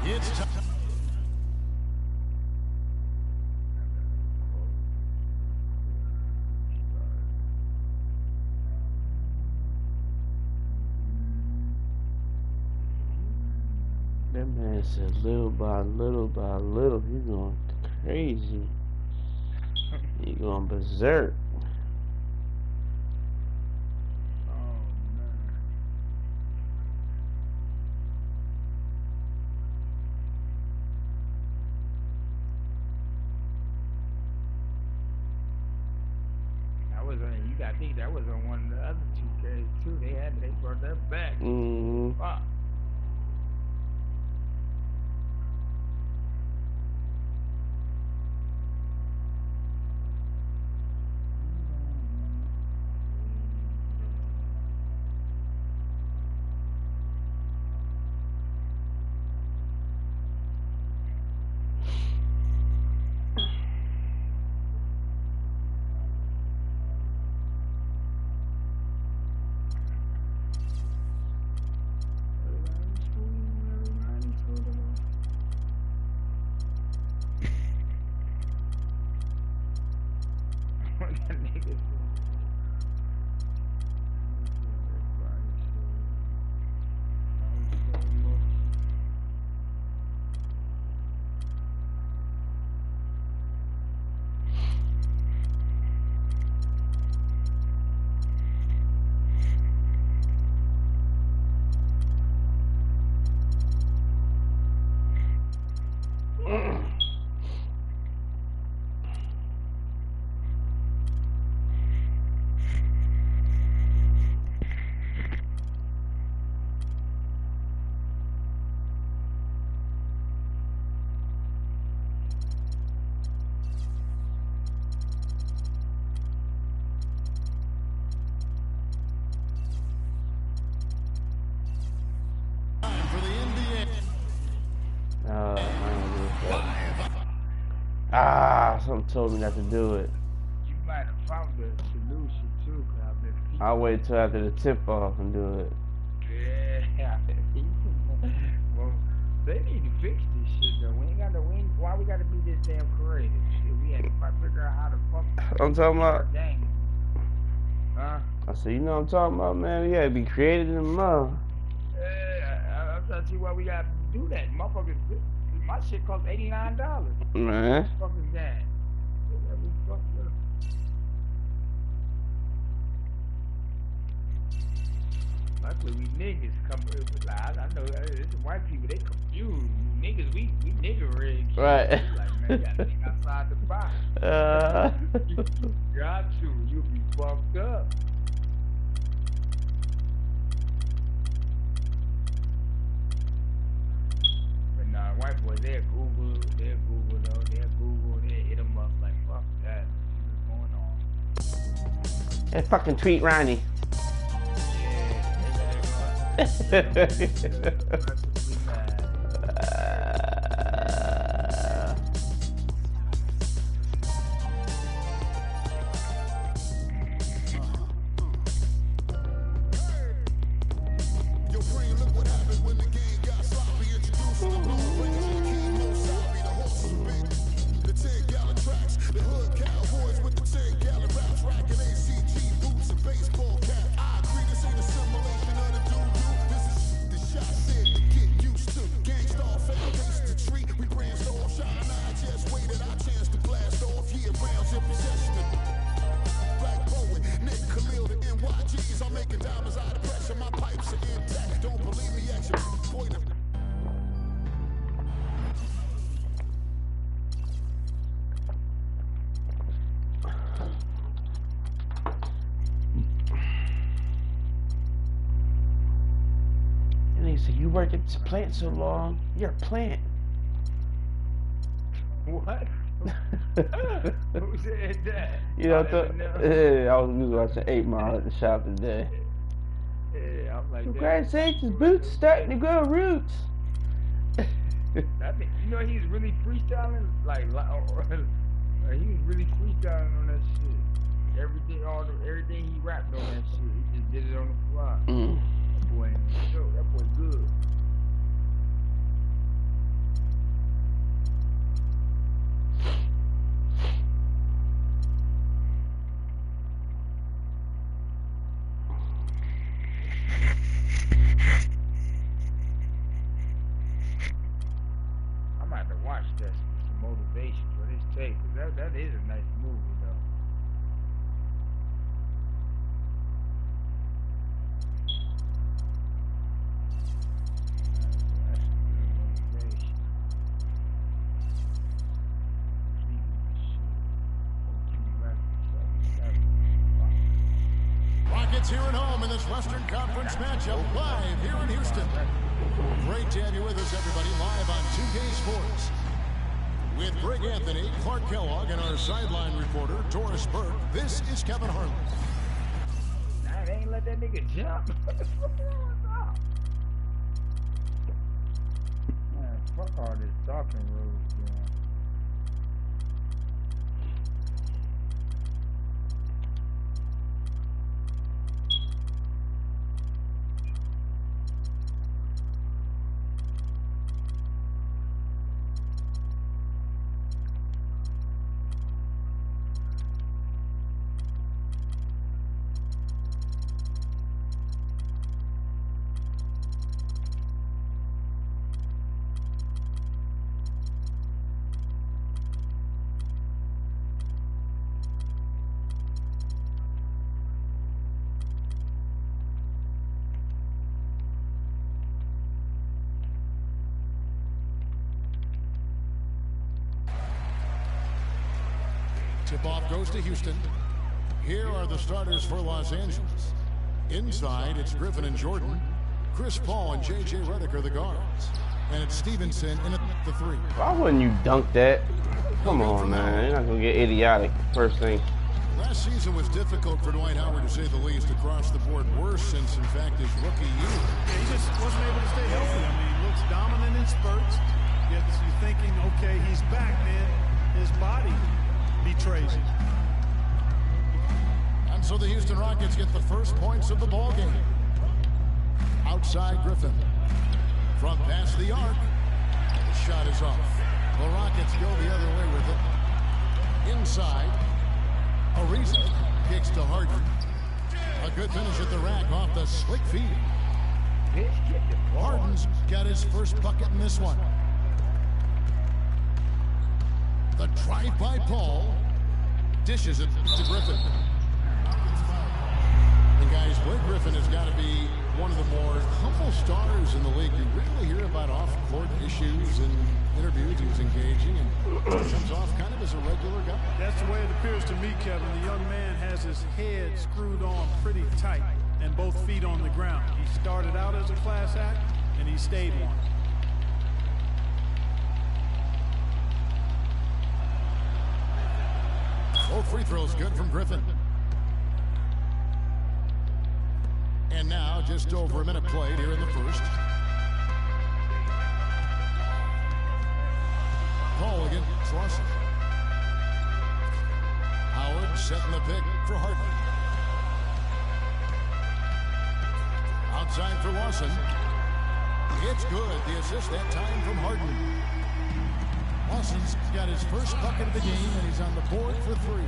It's time. That man said little by little by little, he's going crazy. He going berserk. I think that was on one of the other 2Ks too. They brought that back. Fuck. Something told me not to do it. You might have found the solution too, cause I've been. I'll wait till after the tip off and do it. Yeah. Well, they need to fix this shit though. We ain't got to win. Why we got to be this damn creative? Shit, we had to figure out how to fuck. I'm talking about. Game. Huh? I said, you know what I'm talking about, man? We gotta be creative in the mouth. Yeah, I'm trying to see why we gotta do that, motherfuckers. My shit cost $89. Man. Fucking game. Luckily, we niggas come with, like, I know it's white people, they confused. Niggas, we nigga rigged. Right. Like, man, you gotta think outside the box. You got to. You'll be fucked up. But nah, white boys, they'll Google, they'll hit them up like, fuck that. What's going on? Hey, fucking tweet Ronnie. So you work at this plant so long, you're a plant. What? Who said that? You know, I was watching 8 Mile at the shop today. Yeah, I'm like, for Christ's sake, his boots starting to grow roots. I think, you know, he's really freestyling, like he was really freestyling on that shit. Everything he rapped on that shit, he just did it on the fly. That boy good. watch that. Some motivation for this tape. That is a nice movie, though. That's good motivation. Rockets here at home in this Western Conference matchup, live here in Houston. Great to have you with us, everybody, live on 2K Sports. With Greg Anthony, Clark Kellogg, and our sideline reporter, Doris Burke, this is Kevin Harlan. Nah, they ain't let that nigga jump. What the fuck is wrong with that? Man, fuck all this talking rules, man. Tip-off goes to Houston. Here are the starters for Los Angeles. Inside, it's Griffin and Jordan. Chris Paul and J.J. Redick are the guards. And it's Stevenson in at the 3. Why wouldn't you dunk that? Come on, man. You're not going to get idiotic first thing. Last season was difficult for Dwight Howard, to say the least, across the board. Worse since, in fact, his rookie year. Yeah, he just wasn't able to stay healthy. I mean, he looks dominant in spurts. Gets you thinking, okay, he's back, man. His body betrays him. And so the Houston Rockets get the first points of the ball game. Outside Griffin. From past the arc. The shot is off. The Rockets go the other way with it. Inside. Ariza kicks to Harden. A good finish at the rack off the slick feed. Harden's got his first bucket in this one. The drive by Paul. Dishes it to Griffin. And guys, Blake Griffin has got to be one of the more humble stars in the league. You rarely hear about off-court issues and interviews. He's engaging and comes off kind of as a regular guy. That's the way it appears to me, Kevin. The young man has his head screwed on pretty tight and both feet on the ground. He started out as a class act, and he stayed one. Both free throws good from Griffin. And now, just over a minute played here in the first. Paul against Lawson. Howard setting the pick for Harden. Outside for Lawson. It's good. The assist that time from Harden. Lawson's got his first bucket of the game, and he's on the board for 3.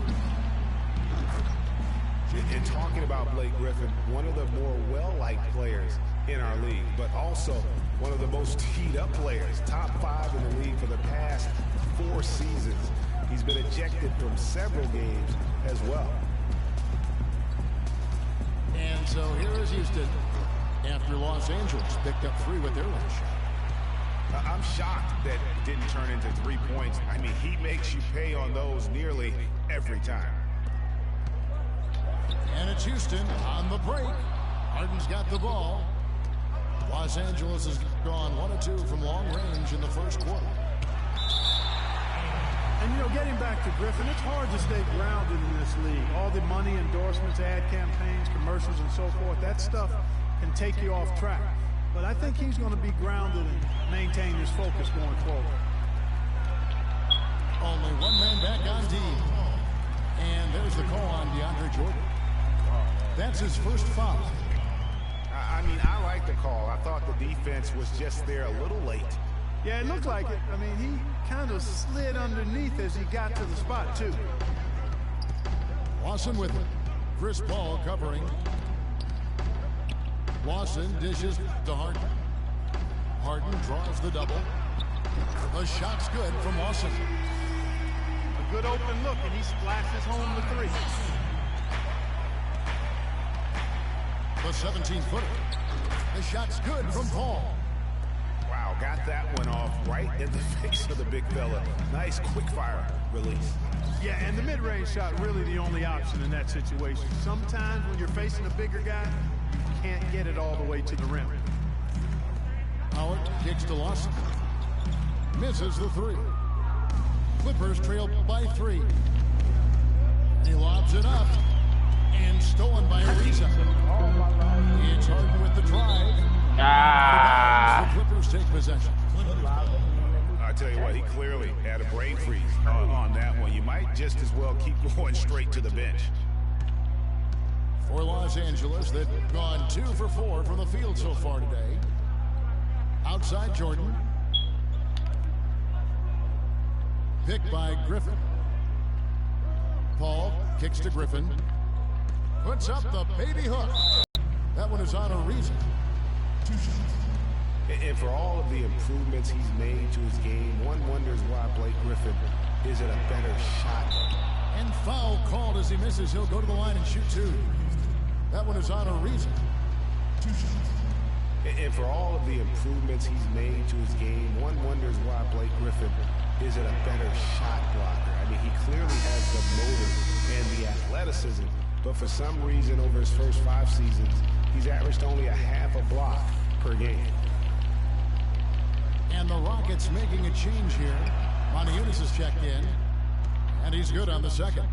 And talking about Blake Griffin, one of the more well-liked players in our league, but also one of the most teed-up players, top 5 in the league for the past 4 seasons. He's been ejected from several games as well. And so here is Houston after Los Angeles picked up 3 with their rush. I'm shocked that it didn't turn into 3 points. I mean, he makes you pay on those nearly every time. And it's Houston on the break. Harden's got the ball. Los Angeles has gone 1 of 2 from long range in the first quarter. And, you know, getting back to Griffin, it's hard to stay grounded in this league. All the money, endorsements, ad campaigns, commercials, and so forth, that stuff can take you off track. But I think he's going to be grounded and maintain his focus going forward. Only one man back on D. And there's the call on DeAndre Jordan. That's his first foul. I mean, I like the call. I thought the defense was just there a little late. Yeah, it looked like it. I mean, he kind of slid underneath as he got to the spot, too. Lawson with it. Chris Paul covering. Lawson dishes to Harden. Harden draws the double. The shot's good from Lawson. A good open look, and he splashes home the three. The 17-footer. The shot's good from Paul. Wow, got that one off right in the face of the big fella. Nice quick fire release. Yeah, and the mid-range shot really the only option in that situation. Sometimes when you're facing a bigger guy, you can't get it all the way to the rim. Howard kicks to Lawson. Misses the three. Clippers trail by 3. He lobs it up. And stolen by Ariza. It's Harden with the drive. The Clippers take possession. I tell you what, he clearly had a brain freeze on that one. You might just as well keep going straight to the bench. For Los Angeles, they've gone 2 for 4 from the field so far today. Outside Jordan. Picked by Griffin. Paul kicks to Griffin. Puts up the baby hook. That one is on Ariza. And for all of the improvements he's made to his game, one wonders why Blake Griffin isn't a better shot. And foul called as he misses. He'll go to the line and shoot 2. That one is on Ariza. And for all of the improvements he's made to his game, one wonders why Blake Griffin isn't a better shot blocker. I mean, he clearly has the motor and the athleticism, but for some reason over his first 5 seasons, he's averaged only a half a block per game. And the Rockets making a change here. Moniunas has checked in, and he's good on the second.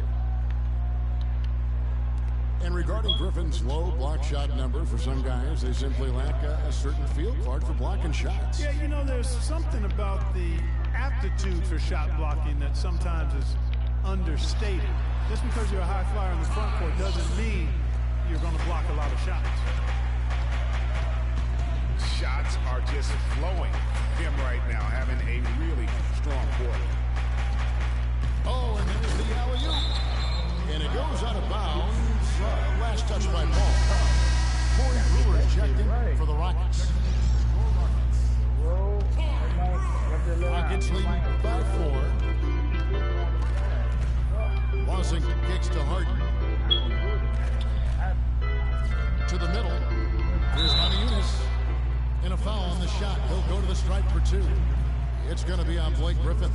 And regarding Griffin's low block shot number, for some guys, they simply lack a certain feel card for blocking shots. Yeah, you know, there's something about the aptitude for shot blocking that sometimes is understated. Just because you're a high flyer in the front court doesn't mean you're going to block a lot of shots. Shots are just flowing him right now, having a really strong quarter. Oh, and there's the alley-oop. And it goes out of bounds. Last touch by Paul. Corey Brewer checked in for the Rockets. Rockets leading by 4. Lawson kicks to Harden. To the middle. Here's Moniunas. And a foul on the shot. He'll go to the stripe for 2. It's going to be on Blake Griffin.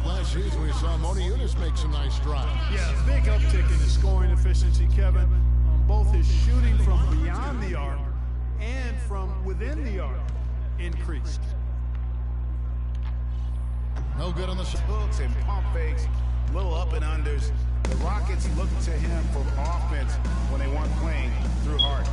Last season we saw Moniunas make some nice strides. Yeah, big uptick in his scoring efficiency, Kevin. Both his shooting from beyond the arc and from within the arc increased. No good on the hooks and pump fakes, little up and unders. The Rockets looked to him for offense when they weren't playing through Harden.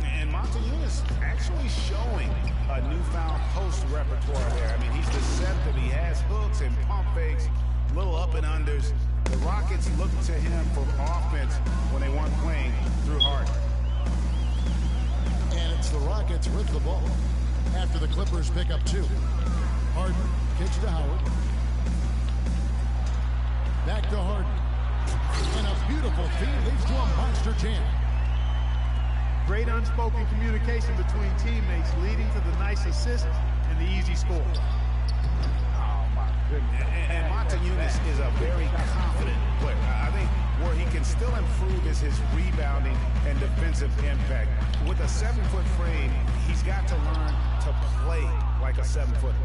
And Moniunas actually showing a newfound post repertoire there. I mean, he's deceptive. He has hooks and pump fakes, little up and unders. The Rockets looked to him for offense when they weren't playing through Harden. And it's the Rockets with the ball after the Clippers pick up 2. Harden kicks to Howard. Back to Harden. And a beautiful feed leads to a monster jam. Great unspoken communication between teammates leading to the nice assist and the easy score. Oh, my goodness. And Moniunas is a very confident player. I think where he can still improve is his rebounding and defensive impact. With a 7-foot frame, he's got to learn to play like a 7-footer.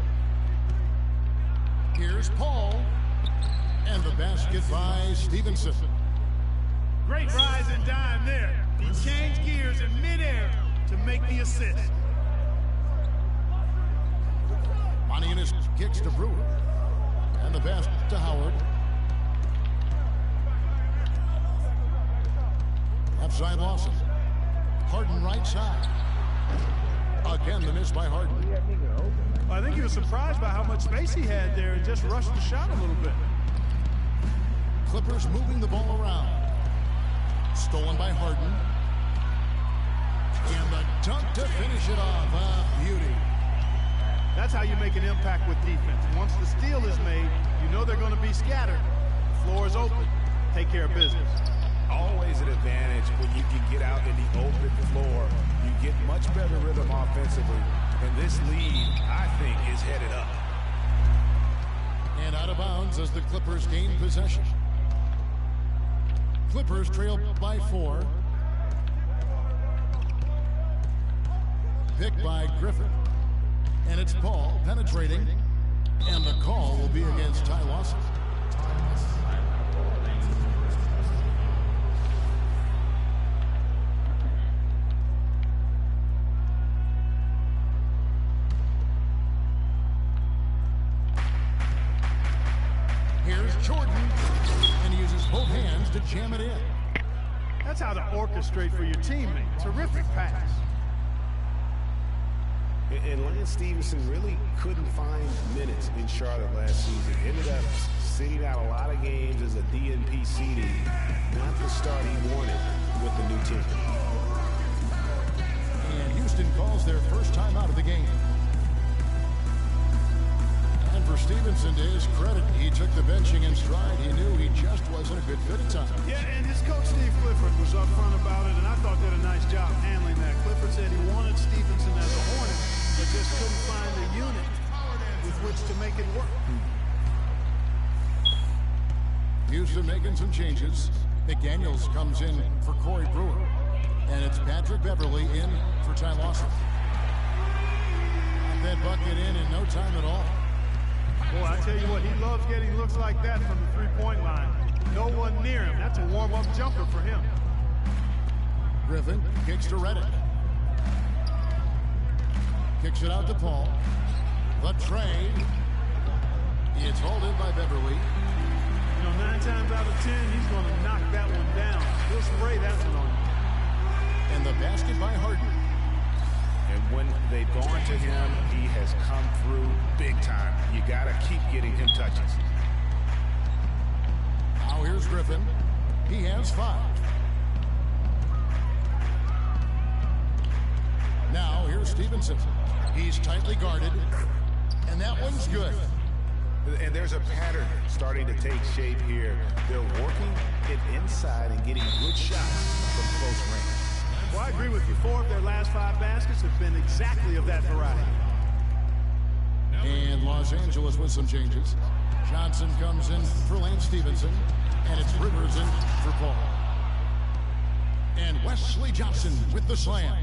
Here's Paul. And the basket by Stevenson. Great rise and dime there. He changed gears in midair to make the assist. Moniunas kicks to Brewer. And the pass to Howard. Left side Lawson. Harden right side. Again, the miss by Harden. I think he was surprised by how much space he had there and just rushed the shot a little bit. Clippers moving the ball around. Stolen by Harden. And the dunk to finish it off. Beauty. That's how you make an impact with defense. Once the steal is made, you know they're going to be scattered. The floor is open. Take care of business. Always an advantage when you can get out in the open floor. You get much better rhythm offensively. And this lead, I think, is headed up. And out of bounds as the Clippers gain possession. Clippers trail by 4. Picked by Griffin. And it's Paul penetrating. And the call will be against Ty Lawson. Here's Jordan, and he uses both hands to jam it in. That's how to orchestrate for your teammate. Terrific pass. And Lance Stevenson really couldn't find minutes in Charlotte last season. Ended up sitting out a lot of games as a DNP seeding. Not the start he wanted with the new team. And Houston calls their first time out of the game. And for Stevenson, to his credit, he took the benching in stride. He knew he just wasn't a good fit at times. Yeah, and his coach, Steve Clifford, was upfront about it, and I thought did a nice job handling that. Clifford said he wanted Stevenson as a Hornet, but just couldn't find a unit with which to make it work. Houston making some changes. McDaniels comes in for Corey Brewer. And it's Patrick Beverly in for Ty Lawson. Got that bucket in no time at all. Boy, I tell you what, he loves getting looks like that from the three-point line. No one near him. That's a warm-up jumper for him. Griffin kicks to Reddick. Kicks it out to Paul. The trade. It's hauled in by Beverly. You know, 9 times out of 10, he's going to knock that one down. He'll spray that one on you. And the basket by Harden. And when they've gone to him, he has come through big time. You got to keep getting him touches. Now here's Griffin. He has 5. Now here's Stevenson. He's tightly guarded. And that one's good. And there's a pattern starting to take shape here. They're working it inside and getting good shots from close range. Well, I agree with you. 4 of their last 5 baskets have been exactly of that variety. And Los Angeles with some changes. Johnson comes in for Lance Stevenson. And it's Rivers in for Paul. And Wesley Johnson with the slam.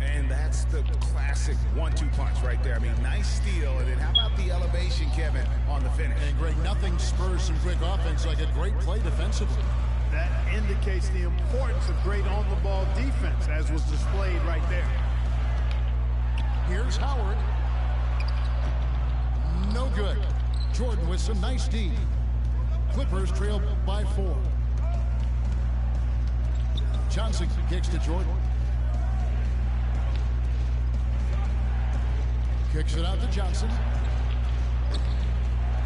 And that's the classic 1-2 punch right there. I mean, nice steal. And then how about the elevation, Kevin, on the finish? And Greg, nothing spurs some quick offense like a great play defensively. That indicates the importance of great on-the-ball defense, as was displayed right there. Here's Howard. No good. Jordan with some nice D. Clippers trail by 4. Johnson kicks to Jordan. Kicks it out to Johnson.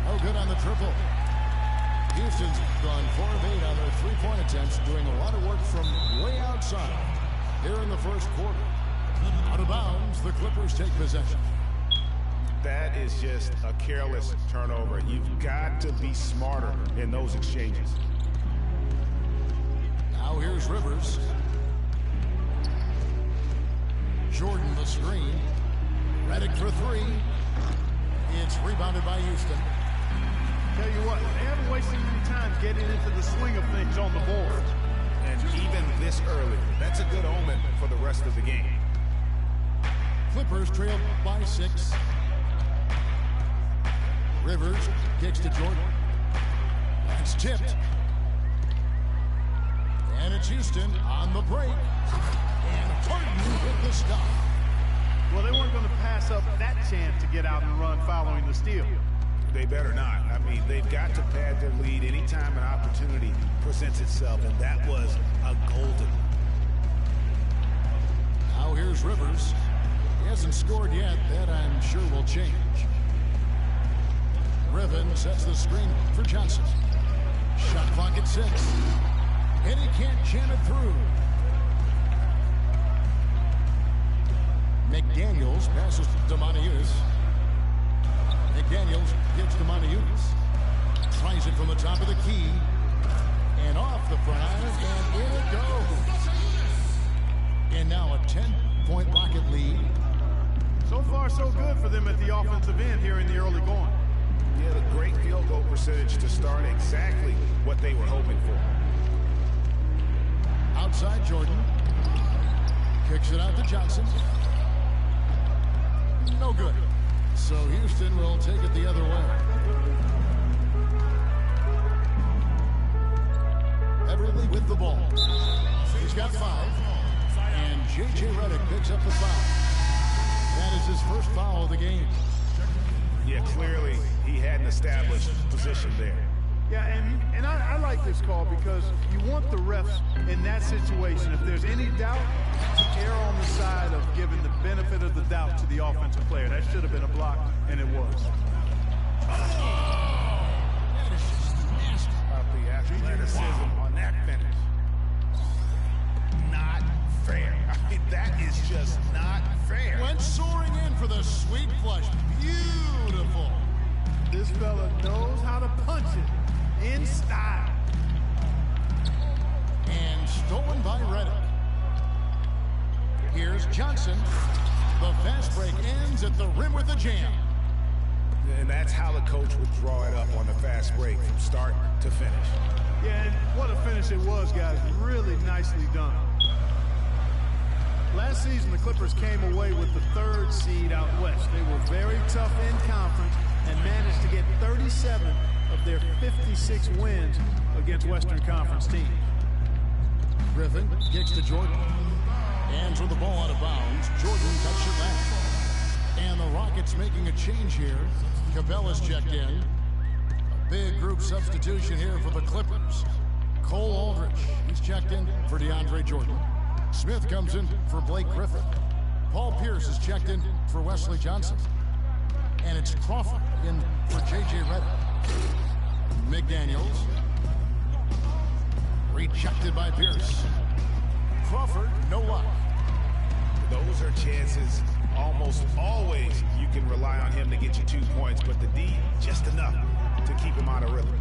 Oh, good on the triple. Houston's gone 4 of 8 on their 3-point attempts, doing a lot of work from way outside here in the first quarter. Out of bounds, the Clippers take possession. That is just a careless turnover. You've got to be smarter in those exchanges. Now here's Rivers. Jordan the screen. Reddick for 3. It's rebounded by Houston. Tell you what, they haven't wasted any time getting into the swing of things on the board. And even this early, that's a good omen for the rest of the game. Clippers trail by 6. Rivers kicks to Jordan. It's tipped. And it's Houston on the break. And Harden with the stop. Well, they weren't going to pass up that chance to get out and run following the steal. They better not. I mean, they've got to pad their lead anytime an opportunity presents itself, and that was a golden. Now here's Rivers. He hasn't scored yet. That I'm sure will change. Riven sets the screen for Johnson. Shot clock at 6. And he can't jam it through. McDaniels passes to Maniutis. McDaniels gets to Maniutis. Tries it from the top of the key. And off the front iron, and in it goes. And now a 10 8-point Rocket lead. So far, so good for them at the offensive end here in the early going. Yeah, the great field goal percentage to start, exactly what they were hoping for. Outside Jordan. Kicks it out to Johnson. No good. So Houston will take it the other way. Everly with the ball. He's got 5. And J.J. Redick picks up the foul. That is his first foul of the game. Yeah, clearly he had an established position there. Yeah, and I like this call because you want the refs in that situation, if there's any doubt, to err on the side of giving the benefit of the doubt to the offensive player. That should have been a block, and it was. That is just nasty. About the athleticism on that finish. Not fair. I mean, that is just not fair. Went soaring in for the sweet flush. Beautiful. This fella knows how to punch it in style. And stolen by Redick. Here's Johnson. The fast break ends at the rim with a jam. And that's how the coach would draw it up on the fast break from start to finish. Yeah, and what a finish it was, guys. Really nicely done. Last season, the Clippers came away with the 3rd seed out west. They were very tough in conference and managed to get 37 of their 56 wins against Western Conference teams. Griffin kicks to Jordan. Hands with the ball out of bounds. Jordan cuts it back. And the Rockets making a change here. Capella's checked in. A big group substitution here for the Clippers. Cole Aldrich, he's checked in for DeAndre Jordan. Smith comes in for Blake Griffin. Paul Pierce is checked in for Wesley Johnson. And it's Crawford in for J.J. Redick. McDaniels. Rejected by Pierce. Crawford, no luck. Those are chances almost always you can rely on him to get you 2 points, but the D, just enough to keep him out of rhythm.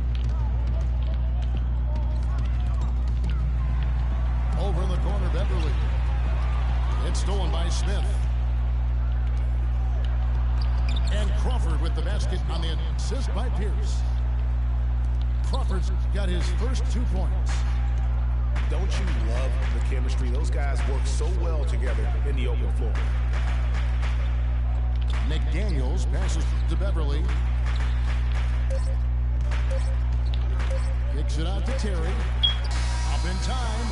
Over in the corner, Beverly. It's stolen by Smith. And Crawford with the basket on the assist by Pierce. Crawford's got his first 2 points. Don't you love the chemistry? Those guys work so well together in the open floor. McDaniels passes to Beverly. Kicks it out to Terry. Up in time.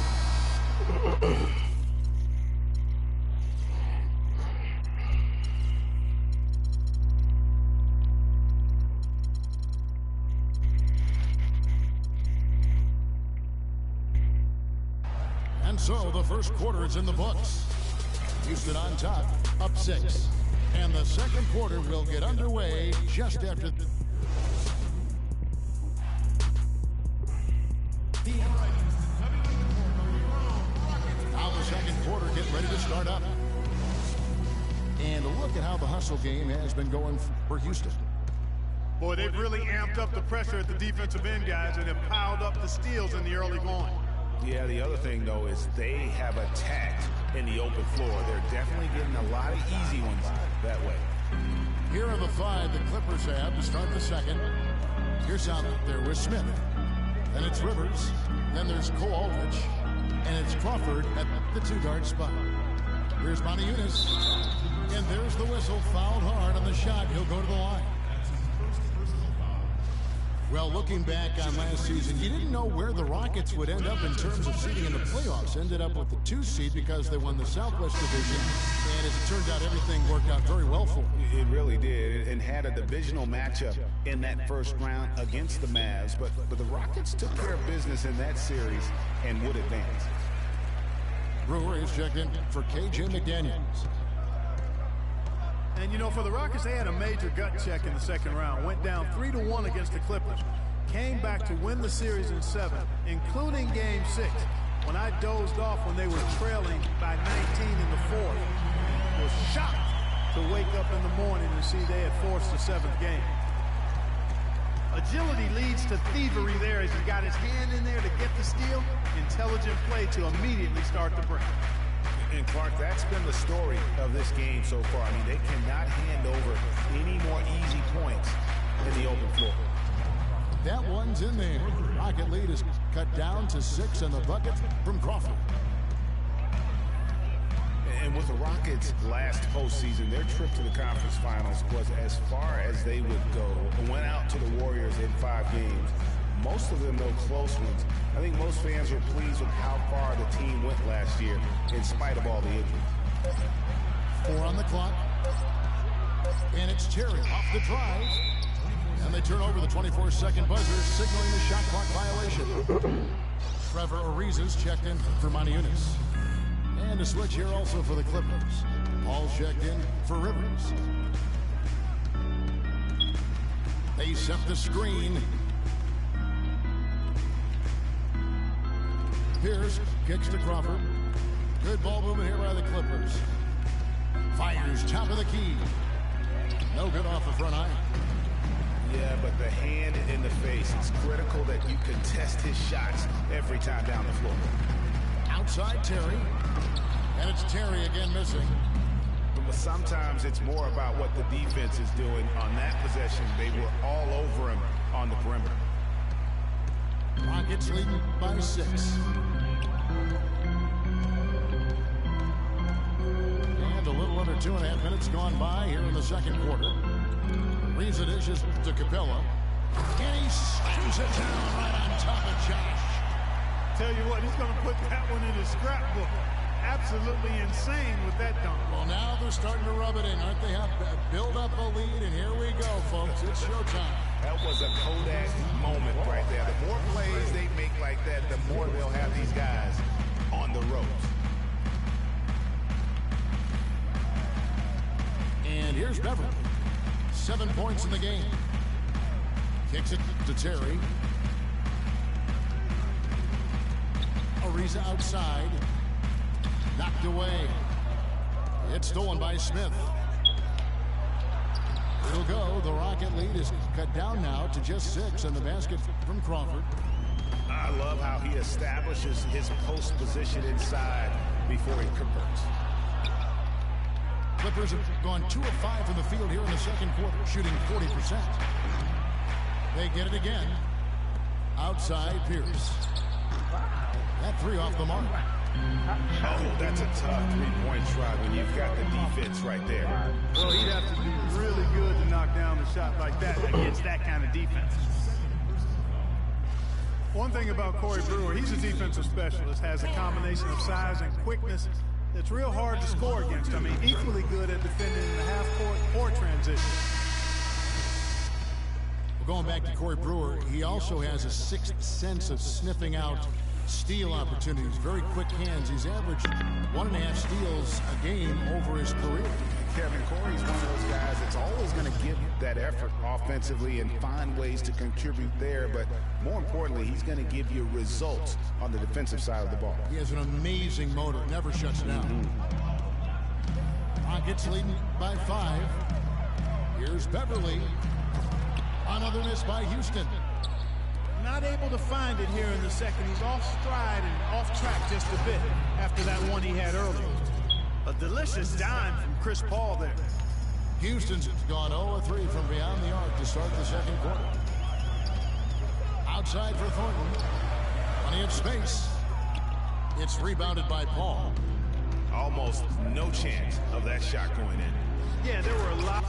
And so the first quarter is in the books. Houston on top, up 6. And the second quarter will get underway just after now the second quarter getting ready to start up. And look at how the hustle game has been going for Houston. Boy, they've really amped up the pressure at the defensive end, guys, and have piled up the steals in the early going. Yeah, the other thing, though, is they have attacked in the open floor. They're definitely getting a lot of easy ones that way. Here are the 5 the Clippers have to start the second. Here's out there with Smith. Then it's Rivers. Then there's Cole Aldrich. And it's Crawford at the 2-guard spot. Here's Montiunas. And there's the whistle. Fouled hard on the shot. He'll go to the line. Well, looking back on last season, you didn't know where the Rockets would end up in terms of seeding in the playoffs. Ended up with the 2 seed because they won the Southwest Division. And as it turned out, everything worked out very well for them. It really did, and had a divisional matchup in that first round against the Mavs. But the Rockets took care of business in that series and would advance. Brewer is checked in for K.J. McDaniels. And, you know, for the Rockets, they had a major gut check in the second round. Went down 3-1 against the Clippers. Came back to win the series in 7, including Game 6. When I dozed off when they were trailing by 19 in the 4th. Was shocked to wake up in the morning and see they had forced the 7th game. Agility leads to thievery there as he got his hand in there to get the steal. Intelligent play to immediately start the break. And Clark, that's been the story of this game so far. I mean, they cannot hand over any more easy points in the open floor. That one's in there. Rocket lead is cut down to 6 in the bucket from Crawford. And with the Rockets' last postseason, their trip to the conference finals was as far as they would go. Went out to the Warriors in 5 games. Most of them, though, close ones. I think most fans were pleased with how far the team went last year, in spite of all the injuries. 4 on the clock. And it's Terry off the drive. And they turn over the 24-second buzzer, signaling the shot clock violation. Trevor Ariza's checked in for Maniunas. And a switch here also for the Clippers. Paul checked in for Rivers. They set the screen. Pierce kicks to Crawford. Good ball movement here by the Clippers. Fires top of the key. No good off the front iron. Yeah, but the hand in the face. It's critical that you contest his shots every time down the floor. Outside Terry. And it's Terry again missing. But sometimes it's more about what the defense is doing on that possession. They were all over him on the perimeter. Rockets leading by 6. And a little under 2.5 minutes gone by here in the second quarter. Ariza dishes to Capella. And he slams it down right on top of Josh. Tell you what, he's going to put that one in his scrapbook. Absolutely insane with that dunk. Well, now they're starting to rub it in, aren't they? Have build up a lead, and here we go, folks. It's showtime. That was a Kodak moment right there. The more plays they make like that, the more they'll have these guys on the ropes. And here's Beverly. 7 points in the game. Kicks it to Terry. Ariza outside. Knocked away. It's stolen by Smith. It'll go. The Rocket lead is cut down now to just 6 in the basket from Crawford. I love how he establishes his post position inside before he converts. Clippers have gone 2 of 5 from the field here in the second quarter, shooting 40%. They get it again. Outside Pierce. That 3 off the mark. Oh, that's a tough three-point try when you've got the defense right there. Well, he'd have to be really good to knock down a shot like that against that kind of defense. One thing about Corey Brewer, he's a defensive specialist, has a combination of size and quickness that's real hard to score against. I mean, equally good at defending in the half-court or transition. Well, going back to Corey Brewer, he also has a 6th sense of sniffing out steal opportunities. Very quick hands. He's averaged 1.5 steals a game over his career. Kevin, Corey's one of those guys that's always going to give that effort offensively and find ways to contribute there, but more importantly, he's going to give you results on the defensive side of the ball. He has an amazing motor, never shuts down. Rockets leading by 5. Here's Beverly. Another miss by Houston. Not able to find it here in the second. He's off stride and off track just a bit after that one he had earlier. A delicious dime from Chris Paul there. Houston's gone 0-3 from beyond the arc to start the second quarter. Outside for Thornton. Plenty of space. It's rebounded by Paul. Almost no chance of that shot going in. Yeah, there were a lot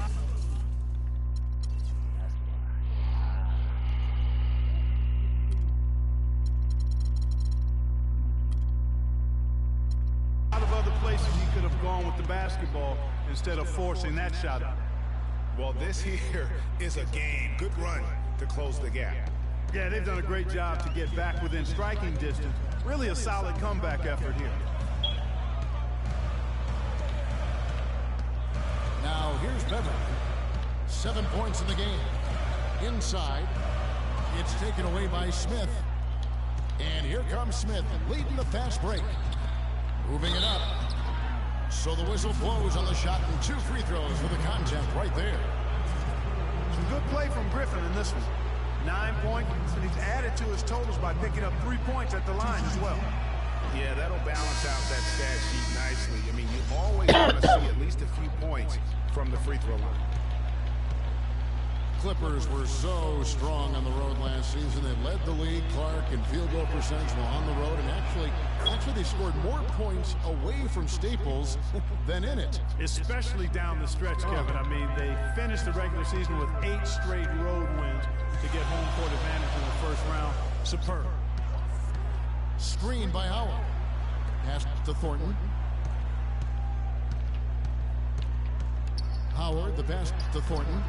of other places he could have gone with the basketball instead of forcing that shot up. Well, this here is a game. Good run to close the gap. Yeah, they've done a great job to get back within striking distance. Really a solid comeback effort here. Now here's Beverly. 7 points in the game. Inside. It's taken away by Smith. And here comes Smith leading the fast break. Moving it up. So the whistle blows on the shot and 2 free throws for the contact right there. Some good play from Griffin in this one. 9 points, and he's added to his totals by picking up 3 points at the line as well. Yeah, that'll balance out that stat sheet nicely. I mean, you always want to see at least a few points from the free throw line. Clippers were so strong on the road last season. They led the league, Clark, in field goal percentage while on the road. And actually they scored more points away from Staples than in it. Especially down the stretch, Kevin. I mean, they finished the regular season with 8 straight road wins to get home court advantage in the first round. Superb. Screen by Howard. Pass to Thornton. Howard, the pass to Thornton.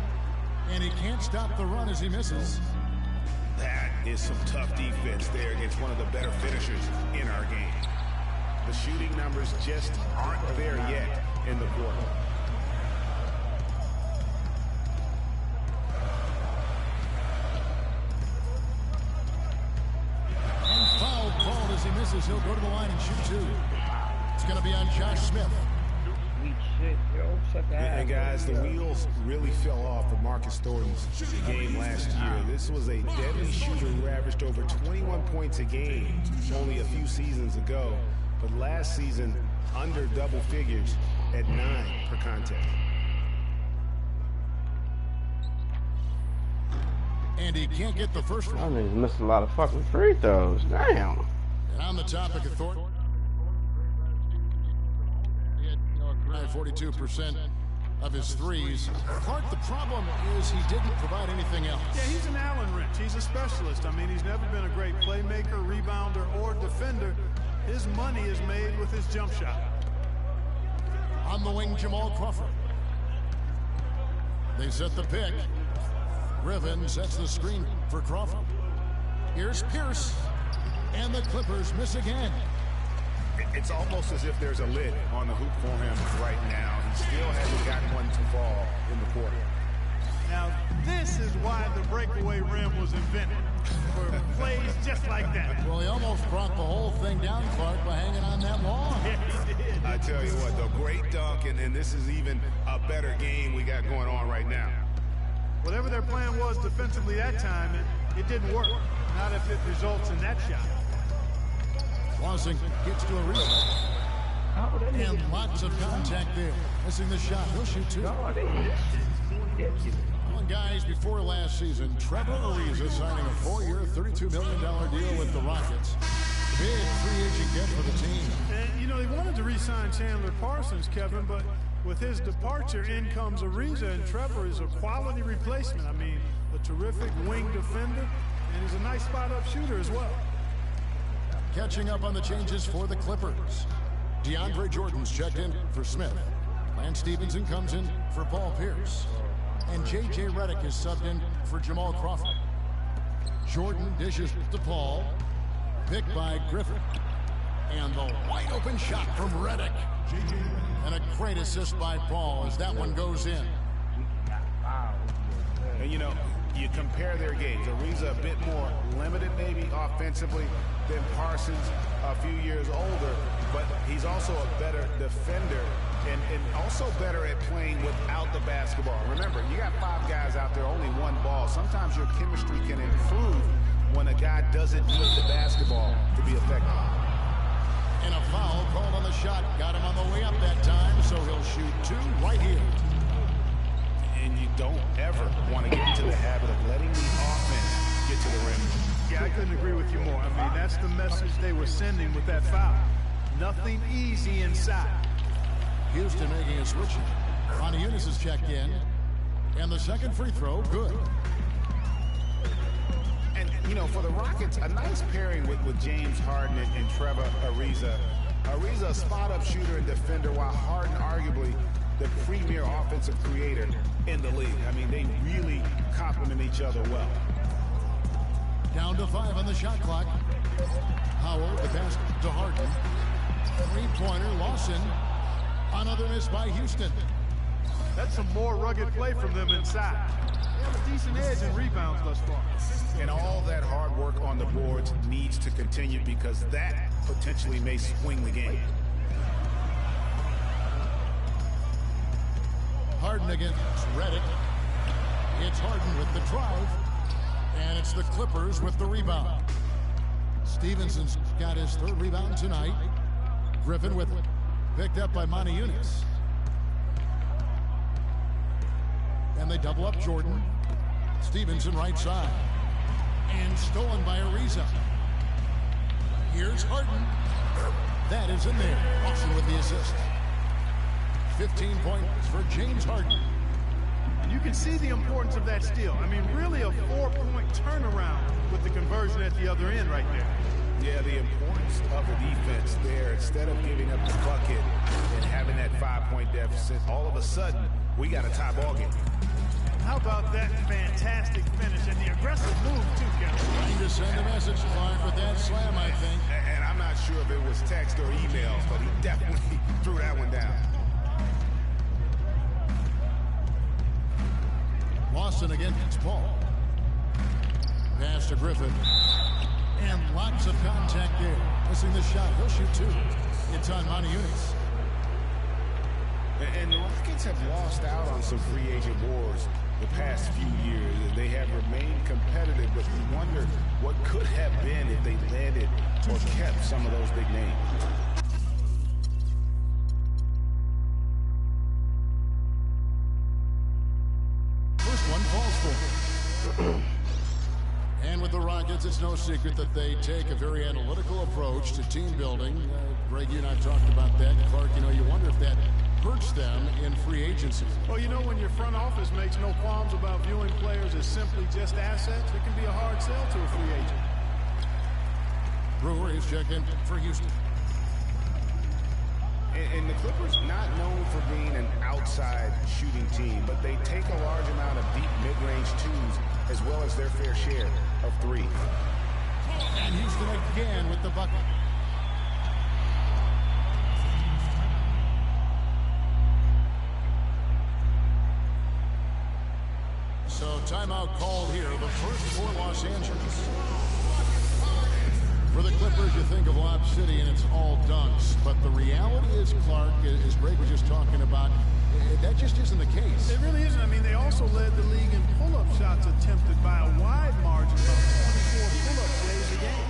And he can't stop the run as he misses. That is some tough defense there against one of the better finishers in our game. The shooting numbers just aren't there yet in the quarter. And foul called as he misses. He'll go to the line and shoot 2. It's going to be on Josh Smith. Sweet shit, yo. Shut that. And guys, the wheels really fell off for Marcus Thornton's game last year. This was a deadly shooter who averaged over 21 points a game only a few seasons ago. But last season, under double figures at 9 per contest. And he can't get the first one. Y'all niggas missed a lot of fucking free throws. Damn. And on the topic of Thornton, 42% of his threes. Clark, the problem is he didn't provide anything else. Yeah, he's an Allen wrench. He's a specialist. I mean, he's never been a great playmaker, rebounder, or defender. His money is made with his jump shot. On the wing, Jamal Crawford. They set the pick. Griffin sets the screen for Crawford. Here's Pierce. And the Clippers miss again. It's almost as if there's a lid on the hoop for him right now. He still hasn't gotten one to fall in the quarter. Now, this is why the breakaway rim was invented, for plays just like that. Well, he almost brought the whole thing down, Clark, by hanging on that long. Yeah, he did. I tell you what, though, great dunk, and this is even a better game we got going on right now. Whatever their plan was defensively that time, it didn't work. Not if it results in that shot. Lawson gets to a rebound. And lots of contact there. Missing the shot. He'll shoot 2. Well, guys, before last season, Trevor Ariza signing a 4-year, $32 million deal with the Rockets. Big free agent get for the team. And, you know, they wanted to re-sign Chandler Parsons, Kevin, but with his departure, in comes Ariza, and Trevor is a quality replacement. I mean, a terrific wing defender, and he's a nice spot-up shooter as well. Catching up on the changes for the Clippers. DeAndre Jordan's checked in for Smith. Lance Stevenson comes in for Paul Pierce. And J.J. Redick is subbed in for Jamal Crawford. Jordan dishes to Paul. Picked by Griffin. And the wide open shot from Redick. And a great assist by Paul as that one goes in. And, you know, you compare their games. Ariza a bit more limited maybe offensively than Parsons, a few years older, but he's also a better defender and also better at playing without the basketball. Remember, you got 5 guys out there, only 1 ball. Sometimes your chemistry can improve when a guy doesn't need the basketball to be effective. And a foul called on the shot. Got him on the way up that time, so he'll shoot 2 right here. And you don't ever want to get into the habit of letting the offense get to the rim. Yeah, I couldn't agree with you more. I mean, that's the message they were sending with that foul. Nothing easy inside. Houston making a switch. Ronnie is checked in. And the second free throw, good. And, you know, for the Rockets, a nice pairing with James Harden and Trevor Ariza. Ariza, a spot-up shooter and defender, while Harden arguably the premier offensive creator in the league. I mean, they really complement each other well. Down to 5 on the shot clock. Howell, the pass to Harden. Three-pointer, Lawson. Another miss by Houston. That's some more rugged play from them inside. They have a decent edge in rebounds thus far. And all that hard work on the boards needs to continue because that potentially may swing the game. Harden against Redick. It's Harden with the drive. And it's the Clippers with the rebound. Stevenson's got his third rebound tonight. Griffin with it. Picked up by Monty Eunice. And they double up Jordan. Stevenson right side. And stolen by Ariza. Here's Harden. That is in there. Austin with the assist. 15 points for James Harden. You can see the importance of that steal. I mean, really a 4-point turnaround with the conversion at the other end right there. Yeah, the importance of the defense there. Instead of giving up the bucket and having that 5-point deficit, all of a sudden, we got a tie ball game. How about that fantastic finish and the aggressive move, too, Kevin? Trying to send a message, Clark, with that slam, I think. And I'm not sure if it was text or emails, but he definitely threw that one down. Boston against Paul. Pass to Griffin. And lots of contact there. Missing the shot. He'll shoot two. It's on Monty Eunice. And the Rockets have lost out on some free agent wars the past few years. They have remained competitive, but you wonder what could have been if they landed or kept some of those big names. First one falls for. And with the Rockets, it's no secret that they take a very analytical approach to team building. Greg, you and I talked about that. Clark, you wonder if that hurts them in free agency. Well, when your front office makes no qualms about viewing players as simply just assets, it can be a hard sell to a free agent. Brewer is checked in for Houston. And the Clippers not known for being an outside shooting team, but they take a large amount of deep mid-range twos as well as their fair share of threes. And Houston again with the bucket. So timeout called here, the first for Los Angeles. For the Clippers, you think of Lob City and it's all dunks. But the reality is, Clark, as Greg was just talking about, that just isn't the case. It really isn't. I mean, they also led the league in pull-up shots attempted by a wide margin of 24 pull-up plays a game.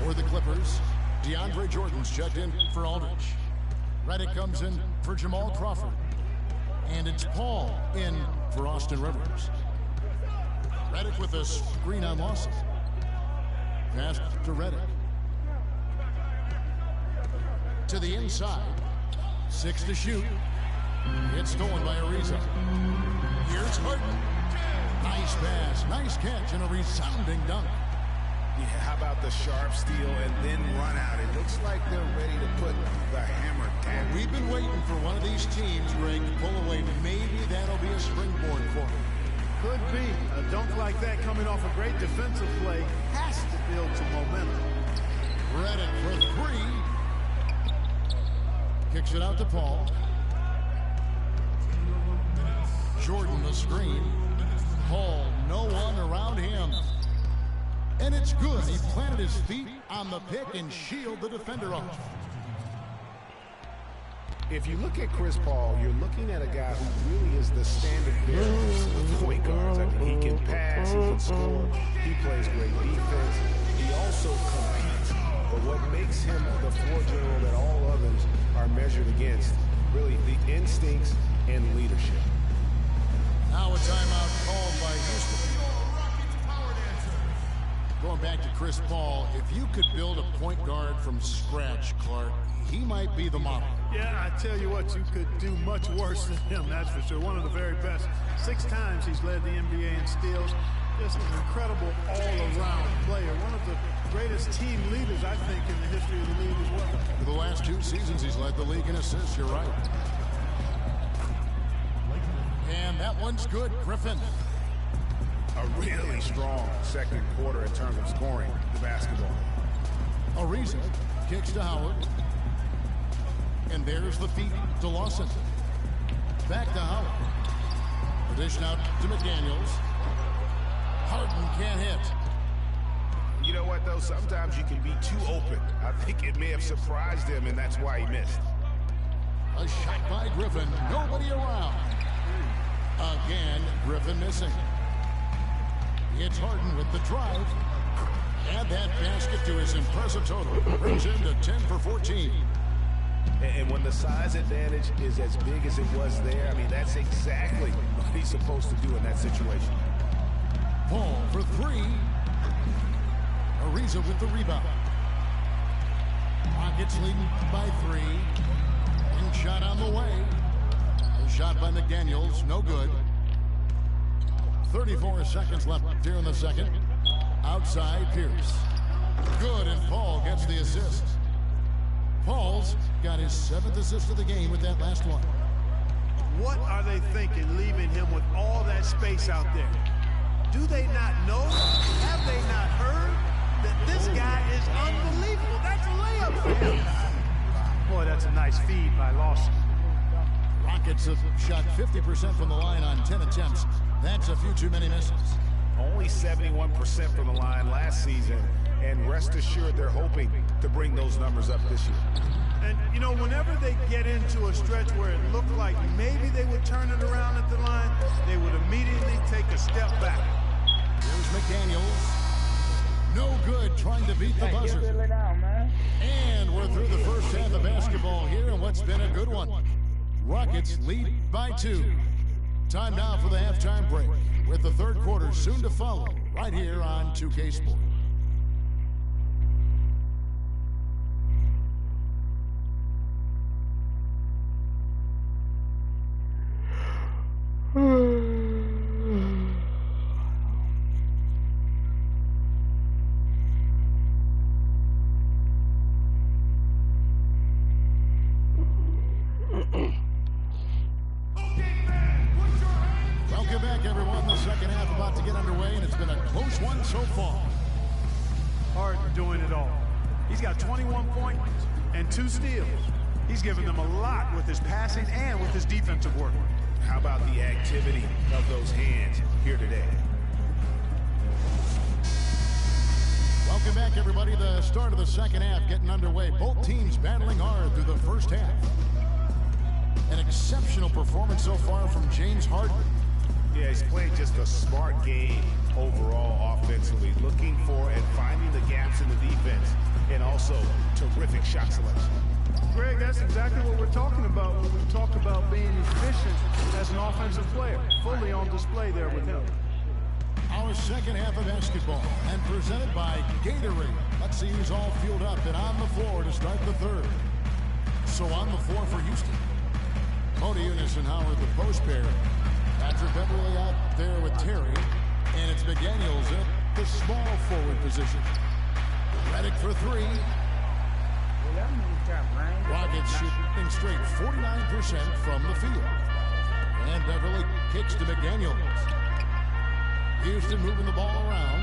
For the Clippers, DeAndre Jordan's checked in for Aldridge. Redick comes in for Jamal Crawford. And it's Paul in for Austin Rivers. Redick with a screen on Lawson. Pass to Redick. To the inside. 6 to shoot. It's stolen by Ariza. Here's Harden. Nice pass, nice catch, and a resounding dunk. Yeah, how about the sharp steal and then run out? It looks like they're ready to put the hammer down. We've been waiting for one of these teams, Greg, to pull away. Maybe that'll be a springboard for them. Could be. A dunk like that coming off a great defensive play has to build some momentum. Redick for three. Kicks it out to Paul. Jordan the screen. Paul, no one around him. And it's good. He planted his feet on the pick and shielded the defender off. If you look at Chris Paul, you're looking at a guy who really is the standard bearer of point guards. I mean, he can pass, he can score, he plays great defense, he also competes. But what makes him the floor general that all others are measured against, really the instincts and leadership. Now a timeout called by Houston. Going back to Chris Paul, if you could build a point guard from scratch, Clark, he might be the model. Yeah, I tell you what, you could do much worse than him, that's for sure. One of the very best. 6 times he's led the NBA in steals. Just an incredible all-around player. One of the greatest team leaders, I think, in the history of the league as well. For the last 2 seasons, he's led the league in assists, you're right. And that one's good, Griffin. A really strong second quarter in terms of scoring the basketball. Ariza kicks to Howard. And there's the feed to Lawson. Back to Howard. The dish out to McDaniels. Harden can't hit. You know what, though? Sometimes you can be too open. I think it may have surprised him, and that's why he missed. A shot by Griffin. Nobody around. Again, Griffin missing. It's Harden with the drive. Add that basket to his impressive total. Brings him to 10 for 14. And when the size advantage is as big as it was there, I mean, that's exactly what he's supposed to do in that situation. Paul for three. Ariza with the rebound. Rockets leading by 3. And shot on the way. A shot by McDaniels, no good. 34 seconds left here in the second. Outside, Pierce. Good, and Paul gets the assist. Paul's got his 7th assist of the game with that last one. What are they thinking, leaving him with all that space out there? Do they not know? Have they not heard that this guy is unbelievable? That's a layup for him. Boy, that's a nice feed by Lawson. Rockets have shot 50% from the line on 10 attempts. That's a few too many misses. Only 71% from the line last season, and rest assured they're hoping to bring those numbers up this year. And, you know, whenever they get into a stretch where it looked like maybe they would turn it around at the line, they would immediately take a step back. Here's McDaniels. No good trying to beat the buzzer. And we're through the first half of basketball here in what's been a good one. Rockets lead by 2. Time now for the halftime break, with the third quarter soon to follow, right here on 2K Sports. Welcome back, everyone. The second half about to get underway, and it's been a close one so far. Harden doing it all. He's got 21 points and 2 steals. He's given them a lot with his passing and with his defensive work. How about the activity of those hands here today? Welcome back, everybody. The start of the second half getting underway. Both teams battling hard through the first half. An exceptional performance so far from James Harden. Yeah, he's playing just a smart game overall offensively, looking for and finding the gaps in the defense, and also terrific shot selection. Greg, that's exactly what we're talking about when we talk about being efficient as an offensive player. Fully on display there with him. Our second half of basketball, and presented by Gatorade. Let's see who's all fueled up and on the floor to start the third. So on the floor for Houston. Modi Eunice and Howard, the post pair. Patrick Beverly out there with Terry. And it's McDaniels in the small forward position. Redick for 3. Rockets shooting straight 49% from the field. And Beverly kicks to McDaniels. Houston moving the ball around.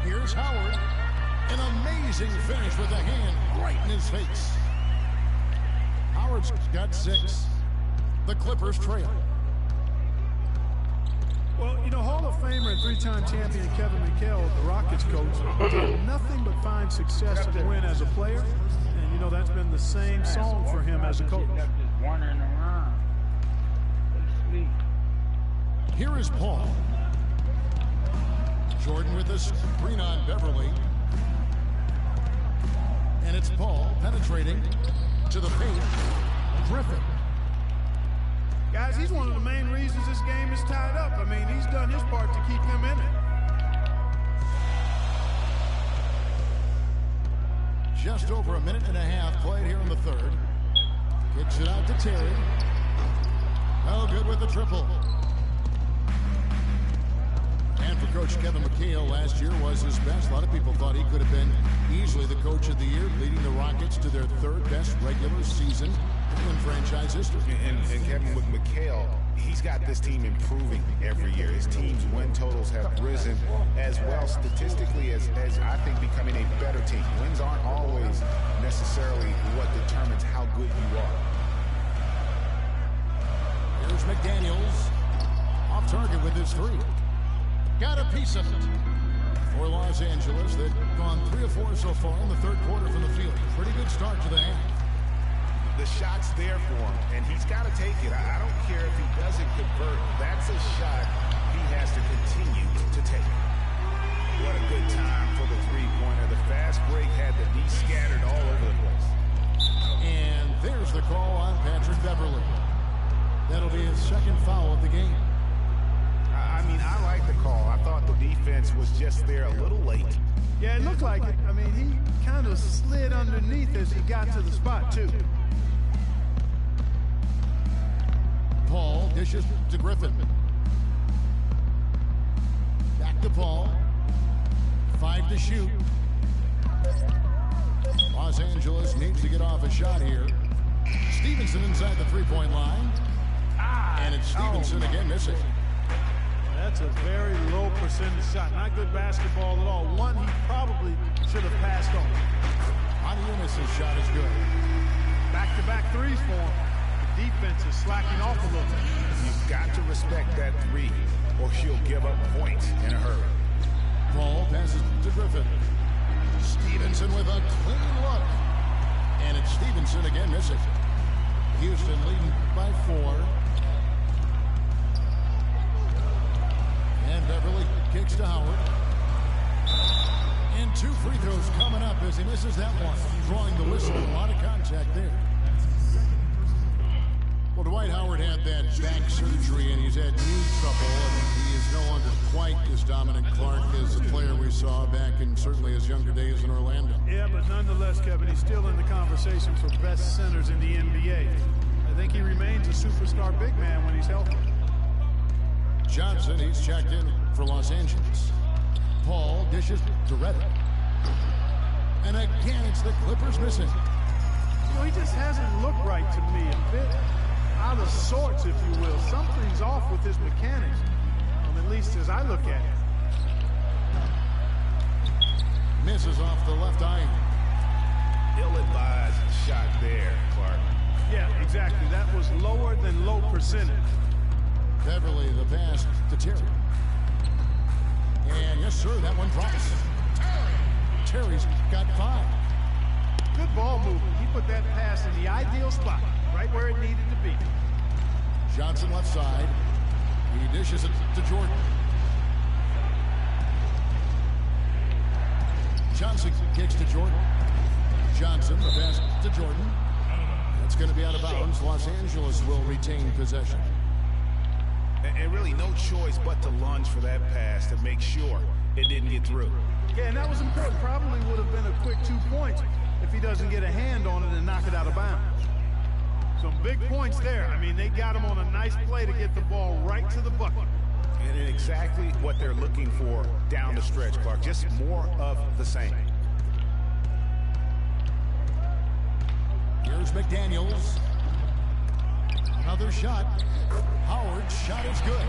Here's Howard. An amazing finish with a hand right in his face. Howard's got 6. The Clippers trail. Well, you know, Hall of Famer and 3-time champion Kevin McHale, the Rockets coach, did nothing but find success and win as a player. And, you know, that's been the same song for him as a coach. Here is Paul. Jordan with the screen on Beverly. And it's Paul penetrating to the paint. Griffin. Guys, he's one of the main reasons this game is tied up. I mean, he's done his part to keep them in it. Just over a minute and a half played here in the third. Kicks it out to Terry. Oh, good with the triple. And for Coach Kevin McHale, last year was his best. A lot of people thought he could have been easily the coach of the year, leading the Rockets to their 3rd best regular season in franchise history. And Kevin, with McHale, he's got this team improving every year. His team's win totals have risen as well statistically as I think becoming a better team. Wins aren't always necessarily what determines how good you are. Here's McDaniels. Off target with his 3. Got a piece of it. For Los Angeles, they've gone 3 of 4 so far in the third quarter from the field. Pretty good start to the half. The shot's there for him, and he's got to take it. I don't care if he doesn't convert. That's a shot he has to continue to take. What a good time for the three-pointer. The fast break had the D scattered all over the place. And there's the call on Patrick Beverly. That'll be his second foul of the game. I mean, I like the call. I thought the defense was just there a little late. Yeah, it looked like it. I mean, he kind of slid underneath as he got to the spot, too. Paul dishes to Griffin. Back to Paul. 5 to shoot. Los Angeles needs to get off a shot here. Stevenson inside the three-point line. And it's Stevenson again missing. That's a very low percentage shot. Not good basketball at all. One he probably should have passed on. His shot is good. Back-to-back threes for him. The defense is slacking off a little bit. You've got to respect that three, or she'll give up points in a hurry. Paul passes to Griffin. Stevenson with a clean look. And it's Stevenson again missing. Houston leading by 4. And Beverly kicks to Howard. And 2 free throws coming up as he misses that one. Drawing the whistle. A lot of contact there. Well, Dwight Howard had that back surgery and he's had knee trouble. And he is no longer quite as dominant, Clark, as the player we saw back in certainly his younger days in Orlando. Yeah, but nonetheless, Kevin, he's still in the conversation for best centers in the NBA. I think he remains a superstar big man when he's healthy. Johnson, he's checked in for Los Angeles. Paul dishes to Reddick. And again, it's the Clippers missing. You know, he just hasn't looked right to me. A bit out of sorts, if you will. Something's off with his mechanics, at least as I look at it. Misses off the left eye. Ill-advised shot there, Clark. Yeah, exactly. That was lower than low percentage. Beverly, the pass to Terry. And yes, sir, that one drops. Terry's got 5. Good ball movement. He put that pass in the ideal spot, right where it needed to be. Johnson left side. He dishes it to Jordan. Johnson kicks to Jordan. Johnson, the pass to Jordan. That's going to be out of bounds. Los Angeles will retain possession. And really no choice but to lunge for that pass to make sure it didn't get through. Yeah, and that was important. Probably would have been a quick 2 points if he doesn't get a hand on it and knock it out of bounds. Some big points there. I mean, they got him on a nice play to get the ball right to the bucket. And exactly what they're looking for down the stretch, Clark. Just more of the same. Here's McDaniels. Another shot. Howard's shot is good.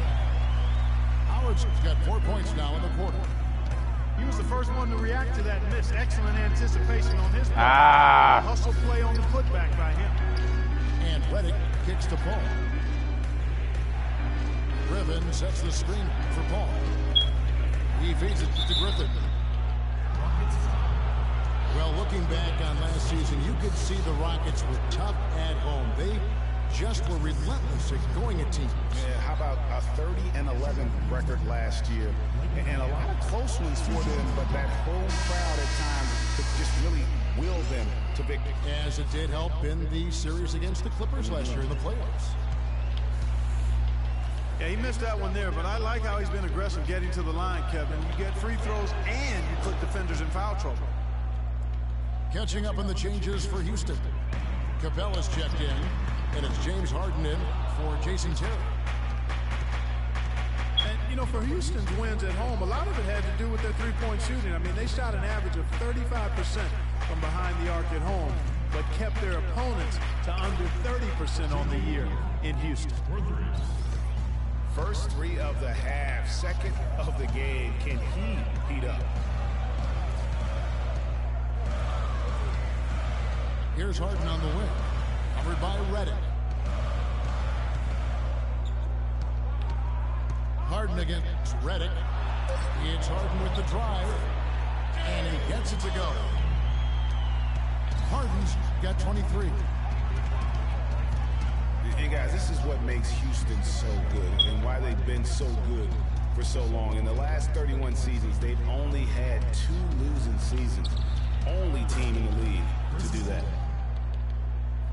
Howard's got 4 points now in the quarter. He was the first one to react to that miss. Excellent anticipation on his part. Hustle play on the putback by him. And Reddick kicks to Paul. Griffin sets the screen for Paul. He feeds it to Griffin. Well, looking back on last season, you could see the Rockets were tough at home. They just were relentless at going at teams. Yeah, how about a 30-11 record last year? And a lot of close ones for them, but that home crowd at times could just really will them to victory. As it did help in the series against the Clippers last year in the playoffs. Yeah, he missed that one there, but I like how he's been aggressive getting to the line, Kevin. You get free throws and you put defenders in foul trouble. Catching up on the changes for Houston. Capella's checked in, and it's James Harden in for Jason Terry. And, you know, for Houston's wins at home, a lot of it had to do with their three-point shooting. I mean, they shot an average of 35% from behind the arc at home, but kept their opponents to under 30% on the year in Houston. First 3 of the half, second of the game. Can he heat up? Here's Harden on the wing. Covered by Reddick. Harden against Reddick. It's Harden with the drive. And he gets it to go. Harden's got 23. And guys, this is what makes Houston so good and why they've been so good for so long. In the last 31 seasons, they've only had 2 losing seasons. Only team in the league to do that.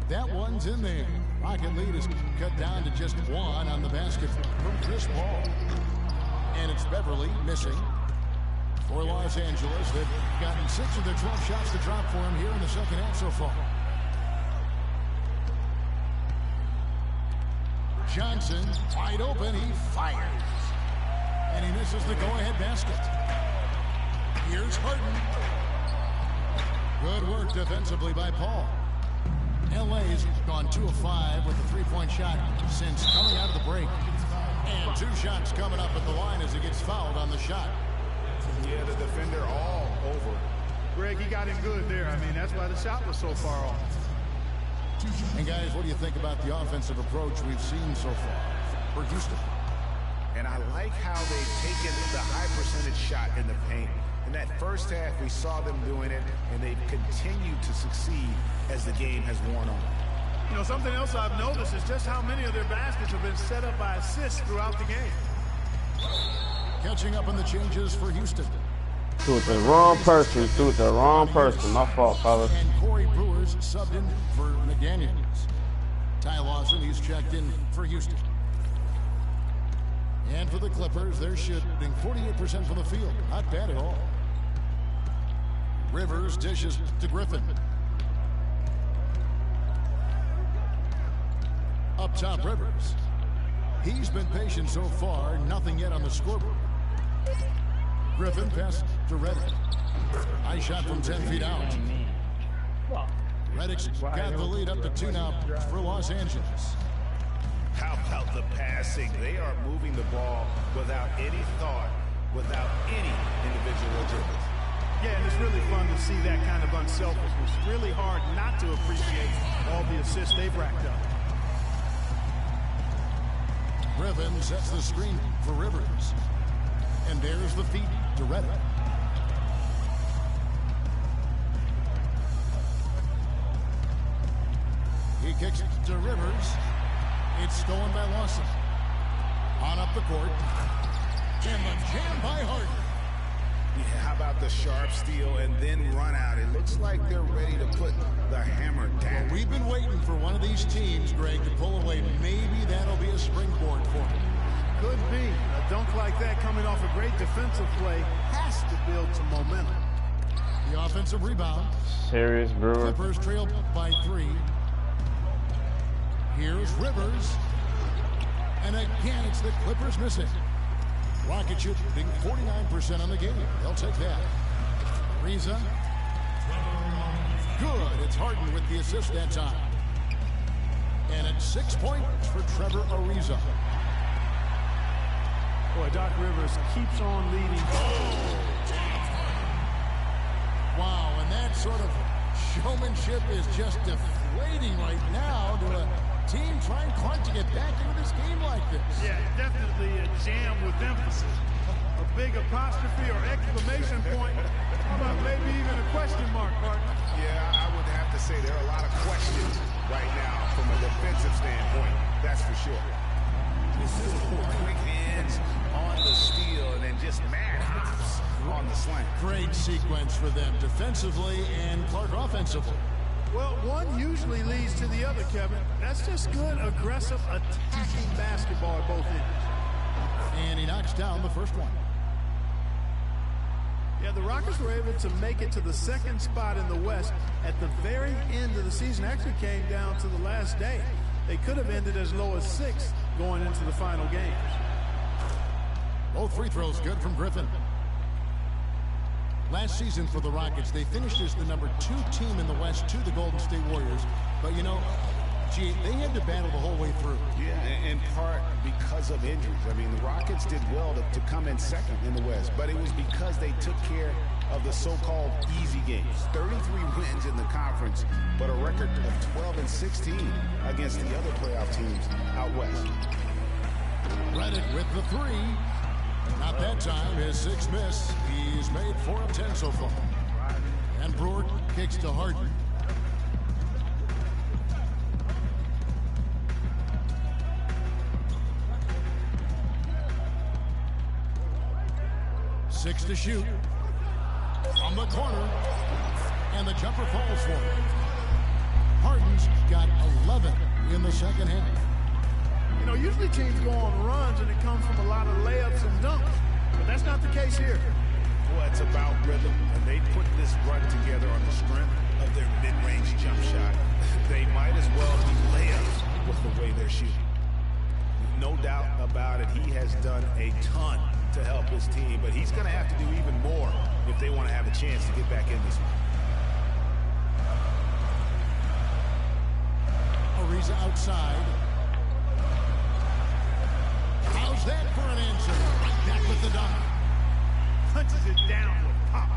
That one's in there. Rocket lead is cut down to just 1 on the basket from Chris Paul. And it's Beverly missing. For Los Angeles, they've gotten 6 of their 12 shots to drop for him here in the second half so far. Johnson, wide open, he fires. And he misses the go-ahead basket. Here's Harden. Good work defensively by Paul. LA's gone 2 of 5 with a 3-point shot since coming out of the break. And 2 shots coming up at the line as he gets fouled on the shot. Yeah, the defender all over. Greg, he got him good there. I mean, that's why the shot was so far off. And guys, what do you think about the offensive approach we've seen so far for Houston? And I like how they've taken the high percentage shot in the paint. In that first half, we saw them doing it, and they've continued to succeed as the game has worn on. You know, something else I've noticed is just how many of their baskets have been set up by assists throughout the game. Catching up on the changes for Houston. Threw it the wrong person. Threw it the wrong person. My fault, fellas. And Corey Brewers subbed in for McDaniels. Ty Lawson, he's checked in for Houston. And for the Clippers, they're shooting 48% from the field. Not bad at all. Rivers dishes to Griffin. Up top, Rivers. He's been patient so far. Nothing yet on the scoreboard. Griffin passed to Redick. High shot from 10 feet out. Redick's got the lead up to 2 now for Los Angeles. How about the passing? They are moving the ball without any thought, without any individual agility. Yeah, and it's really fun to see that kind of unselfishness. Really hard not to appreciate all the assists they've racked up. Griffin sets the screen for Rivers. And there's the feed to Redick. He kicks to Rivers. It's stolen by Lawson. On up the court. And the jam by Harden. Yeah, how about the sharp steal and then run out? It looks like they're ready to put the hammer down. Well, we've been waiting for one of these teams, Greg, to pull away. Maybe that'll be a springboard for them. Could be. A dunk like that coming off a great defensive play has to build some momentum. The offensive rebound. Serious, Brewer. Clippers trail by 3. Here's Rivers. And again, it's the Clippers missing. Rockets shooting 49% on the game. They'll take that. Ariza. Good. It's Harden with the assist that time. And it's 6 points for Trevor Ariza. Boy, Doc Rivers keeps on leading. Wow, and that sort of showmanship is just deflating right now to a team trying hard to get back into this game like this. Yeah, definitely a jam with emphasis. A big apostrophe or exclamation point. How about maybe even a question mark, partner? Yeah, I would have to say there are a lot of questions right now from a defensive standpoint. That's for sure. This is quick hands on the steal and then just mad hops on the slant. Great sequence for them defensively and Clark offensively. Well, one usually leads to the other, Kevin. That's just good, aggressive, attacking basketball at both ends. And he knocks down the first one. Yeah, the Rockets were able to make it to the 2nd spot in the West at the very end of the season. Actually came down to the last day. They could have ended as low as 6 going into the final games. Both free throws good from Griffin. Last season for the Rockets, they finished as the number 2 team in the West to the Golden State Warriors. But, you know, gee, they had to battle the whole way through. Yeah, in part because of injuries. I mean, the Rockets did well to come in 2nd in the West, but it was because they took care of the so-called easy games. 33 wins in the conference, but a record of 12-16 against the other playoff teams out West. Redick with the 3. Not that time. His 6th miss. He's made 4 of 10 so far. And Brewer kicks to Harden. 6 to shoot. From the corner. And the jumper falls for him. Harden's got 11 in the second half. You know, usually teams go on runs and it comes from a lot of layups and dunks. But that's not the case here. Well, it's about rhythm, and they put this run together on the strength of their mid-range jump shot. They might as well be layups with the way they're shooting. No doubt about it, he has done a ton to help his team, but he's going to have to do even more if they want to have a chance to get back in this one. Ariza outside. How's that for an answer? Right back with the dunk. Punches it down with pop.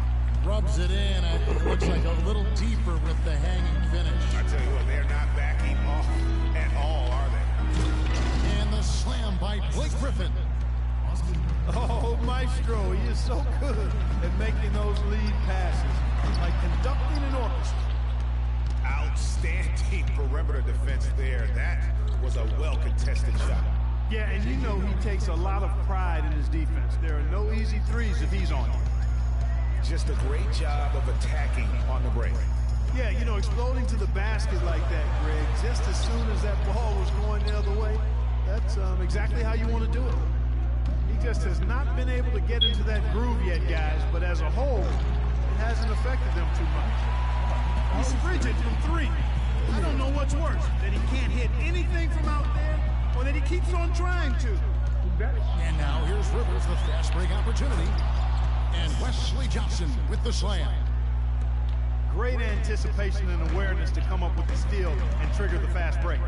Rubs it in. It looks like a little deeper with the hanging finish. I tell you what, they're not backing off at all, are they? And the slam by Blake Griffin. Oh, Maestro, he is so good at making those lead passes. Like conducting an orchestra. Outstanding perimeter defense there. That was a well-contested shot. Yeah, and you know he takes a lot of pride in his defense. There are no easy threes if he's on it. Just a great job of attacking on the break. Yeah, you know, exploding to the basket like that, Greg, just as soon as that ball was going the other way, that's exactly how you want to do it. He just has not been able to get into that groove yet, guys, but as a whole, it hasn't affected them too much. He's frigid from three. I don't know what's worse, that he can't hit anything from out there, or that he keeps on trying to. And now here's Rivers, the fast break opportunity. And Wesley Johnson with the slam. Great anticipation and awareness to come up with the steal and trigger the fast break.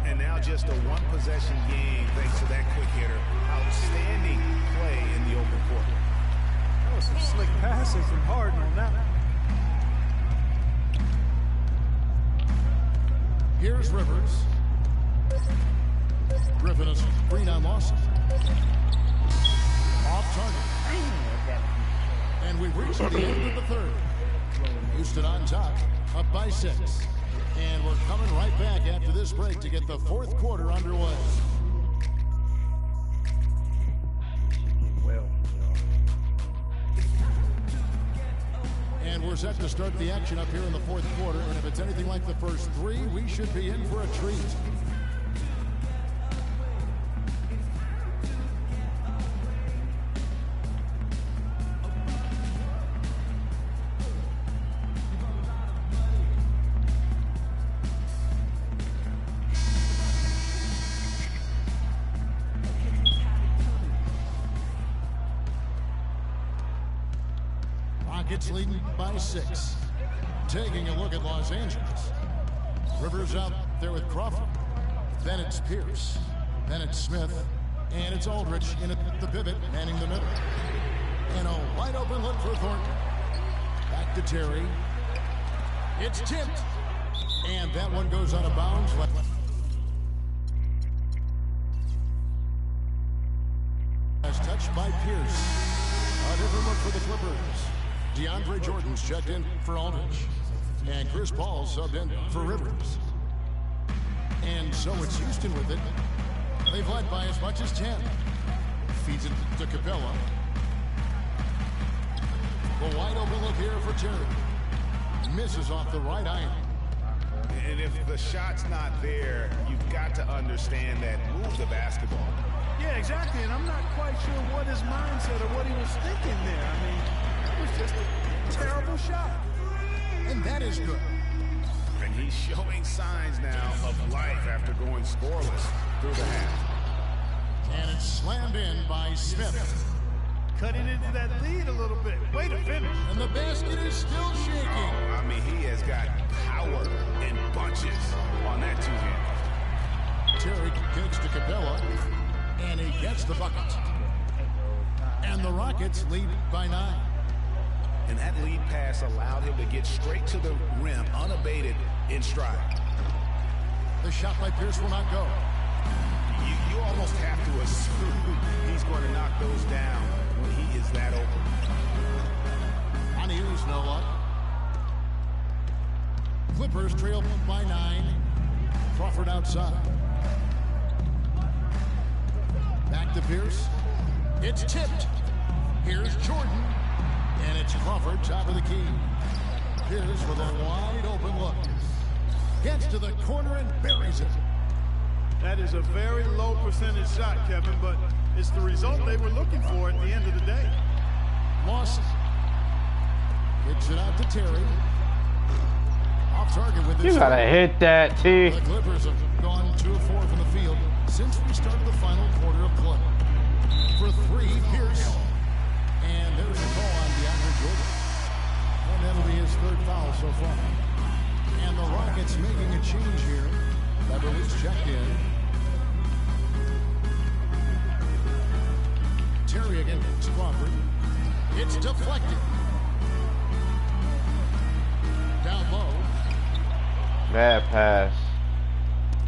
And now just a one-possession game thanks to that quick hitter. Outstanding play in the open court. That was some slick passing from Harden on that one. Here's Rivers. Griffin is screen on Lawson. Off target. And we've reached the end of the third. Houston on top, up by 6. And we're coming right back after this break to get the fourth quarter underway. And we're set to start the action up here in the fourth quarter. And if it's anything like the first 3, we should be in for a treat. Rockets leading by 6. Taking a look at Los Angeles. Rivers out there with Crawford. Then it's Pierce. Then it's Smith. And it's Aldridge in at the pivot, manning the middle. And a wide open look for Thornton. Back to Terry. It's tipped. And that one goes out of bounds. As touched by Pierce. A different look for the Clippers. DeAndre Jordan's checked in for Aldridge. And Chris Paul subbed in for Rivers. And so it's Houston with it. They've led by as much as 10. Feeds it to Capella. The wide open look here for Terry. Misses off the right iron. And if the shot's not there, you've got to understand that move the basketball. Yeah, exactly, and I'm not quite sure what his mindset or what he was thinking there. I mean, it was just a terrible shot. And that is good. And he's showing signs now of life after going scoreless through the half. And it's slammed in by Smith. Cutting into that lead a little bit. Way to finish. And the basket is still shaking. I mean, he has got power in bunches on that two-hand. Terry kicks to Capella. And he gets the bucket. And the Rockets lead by 9. And that lead pass allowed him to get straight to the rim, unabated in stride. The shot by Pierce will not go. You almost have to assume he's going to knock those down when he is that open. On Hughes, no luck. Clippers trail by 9. Crawford outside. Back to Pierce. It's tipped. Here's Jordan. And it's Crawford, top of the key. Pierce with a wide open look. Gets to the corner and buries it. That is a very low percentage shot, Kevin, but it's the result they were looking for at the end of the day. Moss kicks it out to Terry. Off target with this. You gotta hit that, T. The Clippers have gone 2 of 4 from the field since we started the final quarter of play. For 3, Pierce. And there's a call on DeAndre Jordan. And that'll be his 3rd foul so far. And the Rockets making a change here. Beverly's checked in. Terry against Crawford. It's deflected. Down low. Bad pass.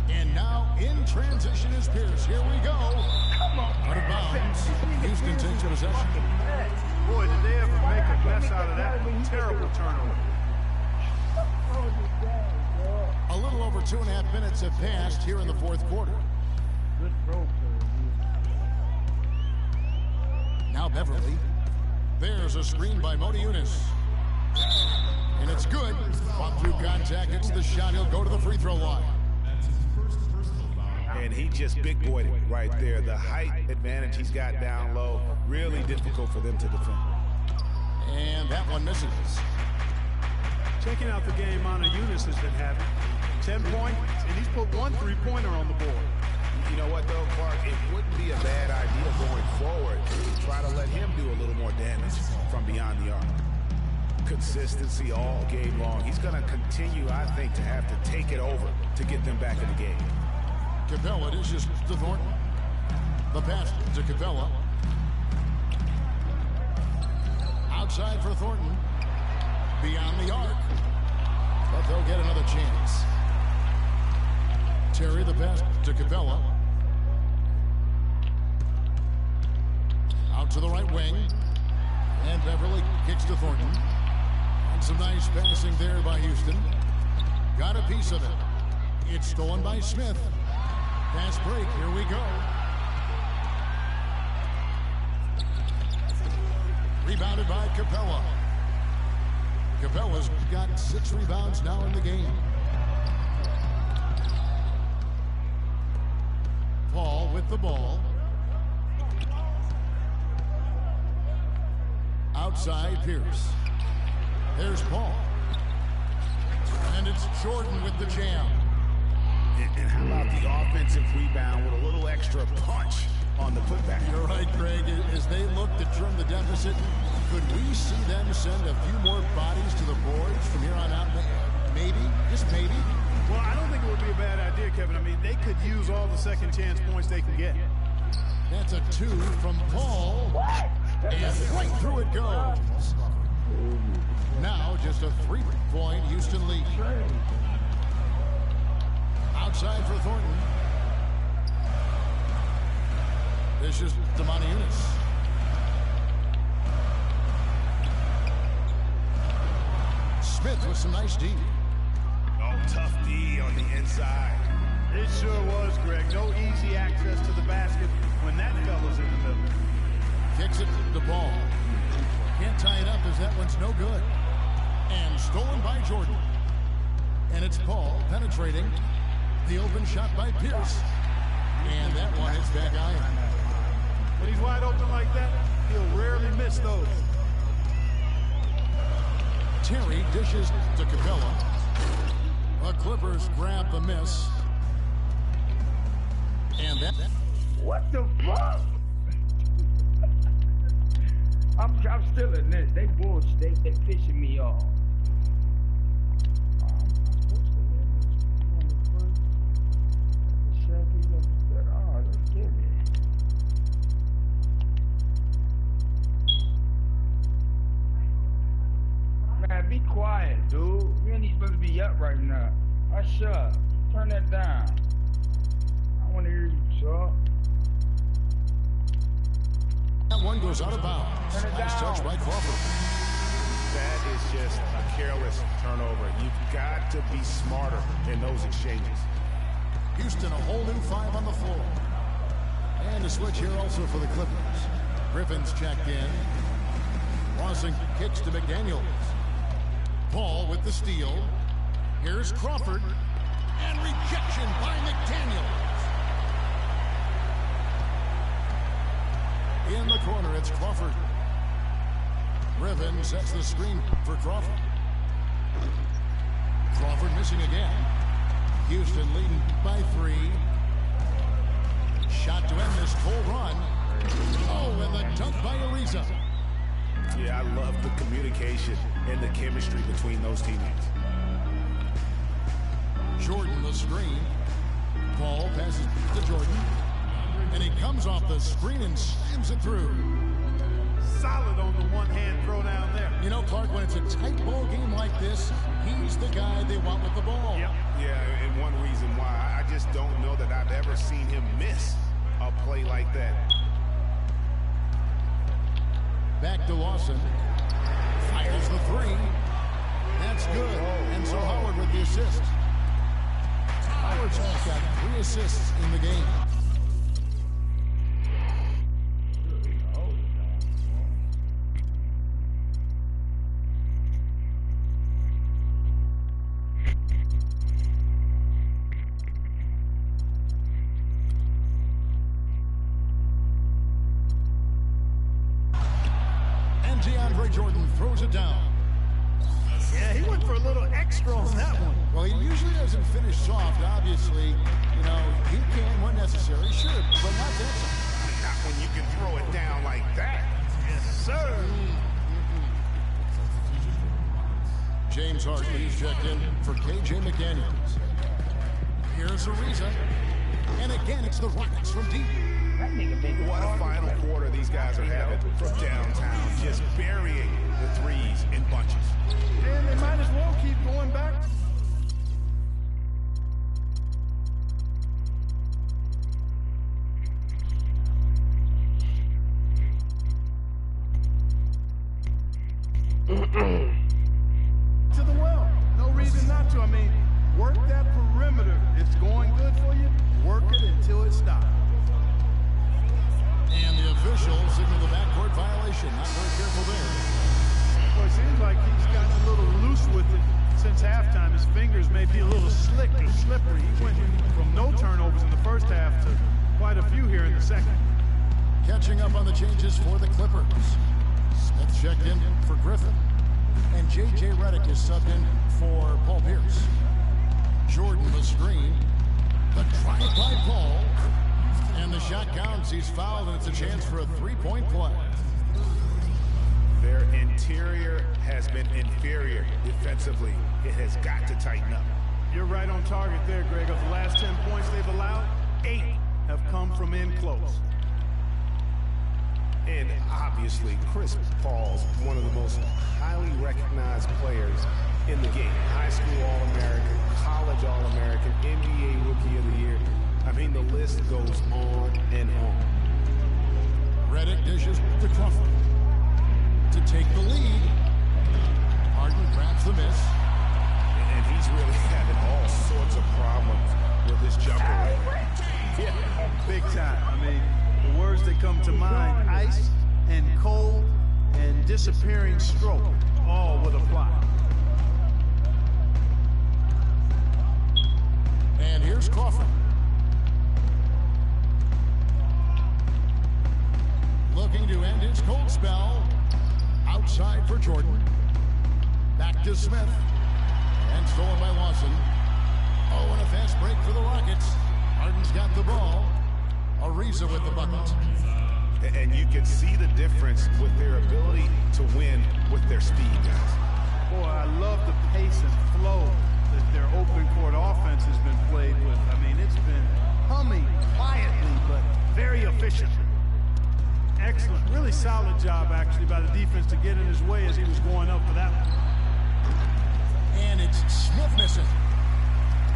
And now in transition is Pierce. Here we go. Out of bounds. Houston takes possession. Boy, did they ever make a mess out of that terrible turnover. A little over 2.5 minutes have passed here in the 4th quarter. Good throw. Now Beverly. There's a screen by Modi Yunus. And it's good. Fought through contact. It's the shot. He'll go to the free throw line. And he just big boyed it right there. The height advantage he's got down low, really difficult for them to defend. And that one misses. Checking out the game Manu Yunus has been having. 10 points, and he's put 1 3-pointer on the board. You know what, though, Clark? It wouldn't be a bad idea going forward to try to let him do a little more damage from beyond the arc. Consistency all game long. He's going to continue, I think, to have to take it over to get them back in the game. Capella dishes to Thornton. The pass to Capella. Outside for Thornton. Beyond the arc. But they'll get another chance. Terry, the pass to Capella. Out to the right wing. And Beverly kicks to Thornton. And some nice passing there by Houston. Got a piece of it. It's stolen by Smith. Pass break. Here we go. Rebounded by Capella. Capella's got 6 rebounds now in the game. Paul with the ball. Outside Pierce. There's Paul. And it's Jordan with the jam. And how about the offensive rebound with a little extra punch on the putback? You're right, Greg. As they look to trim the deficit, could we see them send a few more bodies to the boards from here on out? Maybe, just maybe. Well, I don't think it would be a bad idea, Kevin. I mean, they could use all the second chance points they can get. That's a 2 from Paul. And right through it goes. Now just a 3-point Houston lead. Outside for Thornton. This is Manu Yunus. Smith with some nice D. Oh, tough D on the inside. It sure was, Greg. No easy access to the basket when that fella's in the middle. Kicks it to Ball. Can't tie it up as that one's no good. And stolen by Jordan. And it's Paul penetrating. The open shot by Pierce. And that one hits back iron. When he's wide open like that, he'll rarely miss those. Terry dishes to Capella. The Clippers grab the miss. And that. What the fuck? I'm still in this. They bullshit. They fishing me off. Man, be quiet, dude. You ain't supposed to be up right now. Hush up. Turn that down. I want to hear you talk. That one goes out of bounds. Nice touch by Crawford. That is just a careless turnover. You've got to be smarter in those exchanges. Houston, a whole new 5 on the floor. And a switch here also for the Clippers. Griffin's checked in. Crossing kicks to McDaniels. Paul with the steal. Here's Crawford. And rejection by McDaniels. In the corner, it's Crawford. Griffin sets the screen for Crawford. Crawford missing again. Houston leading by 3. Shot to end this full run. Oh, and the dunk by Ariza. Yeah, I love the communication and the chemistry between those teammates. Jordan the screen. Paul passes to Jordan. And he comes off the screen and slams it through. Solid on the one-hand throw down there. You know, Clark, when it's a tight ball game like this, he's the guy they want with the ball. Yep. Yeah, and one reason why I just don't know that I've ever seen him miss a play like that. Back to Lawson. Fires the 3. That's good. And so Howard with the assist. Howard's got 3 assists in the game. Jordan throws it down. Yeah, he went for a little extra on that one. Well, he usually doesn't finish soft, obviously. You know, he can when necessary, sure, but not that time. Not when you can throw it down like that. Yes, sir. James Hartley is checked in for KJ McDaniels. Here's Ariza. And again, it's the Rockets from deep. What a final quarter these guys are having from downtown, just burying the threes in bunches. And they might as well keep going back. To the well. No reason not to. I mean, work that perimeter. It's going good for you. Work it until it stops. And the official signaled the backcourt violation. Not very careful there. Well, it seems like he's gotten a little loose with it since halftime. His fingers may be a little slick or slippery. He went from no turnovers in the first half to quite a few here in the second. Catching up on the changes for the Clippers. Smith checked in for Griffin. And J.J. Redick is subbed in for Paul Pierce. Jordan the screen. The drive by Paul. And the shot counts. He's fouled, and it's a chance for a three-point play. Their interior has been inferior defensively. It has got to tighten up. You're right on target there, Greg. Of the last 10 points they've allowed, 8 have come from in close. And obviously, Chris Paul's one of the most highly recognized players in the game. High school All-American, college All-American, NBA Rookie of the Year. I mean, the list goes on and on. Redick dishes to Crawford to take the lead. Harden grabs the miss. And he's really having all sorts of problems with his jumper. Yeah, big time. I mean, the words that come to mind, ice and cold and disappearing stroke, all would apply. And here's Crawford. Looking to end his cold spell. Outside for Jordan. Back to Smith. And stolen by Lawson. Oh, and a fast break for the Rockets. Harden's got the ball. Ariza with the bucket. And you can see the difference with their ability to win with their speed, guys. Boy, I love the pace and flow that their open court offense has been played with. I mean, it's been humming quietly, but very efficient. Excellent. Really solid job, actually, by the defense to get in his way as he was going up for that one. And it's Smith missing.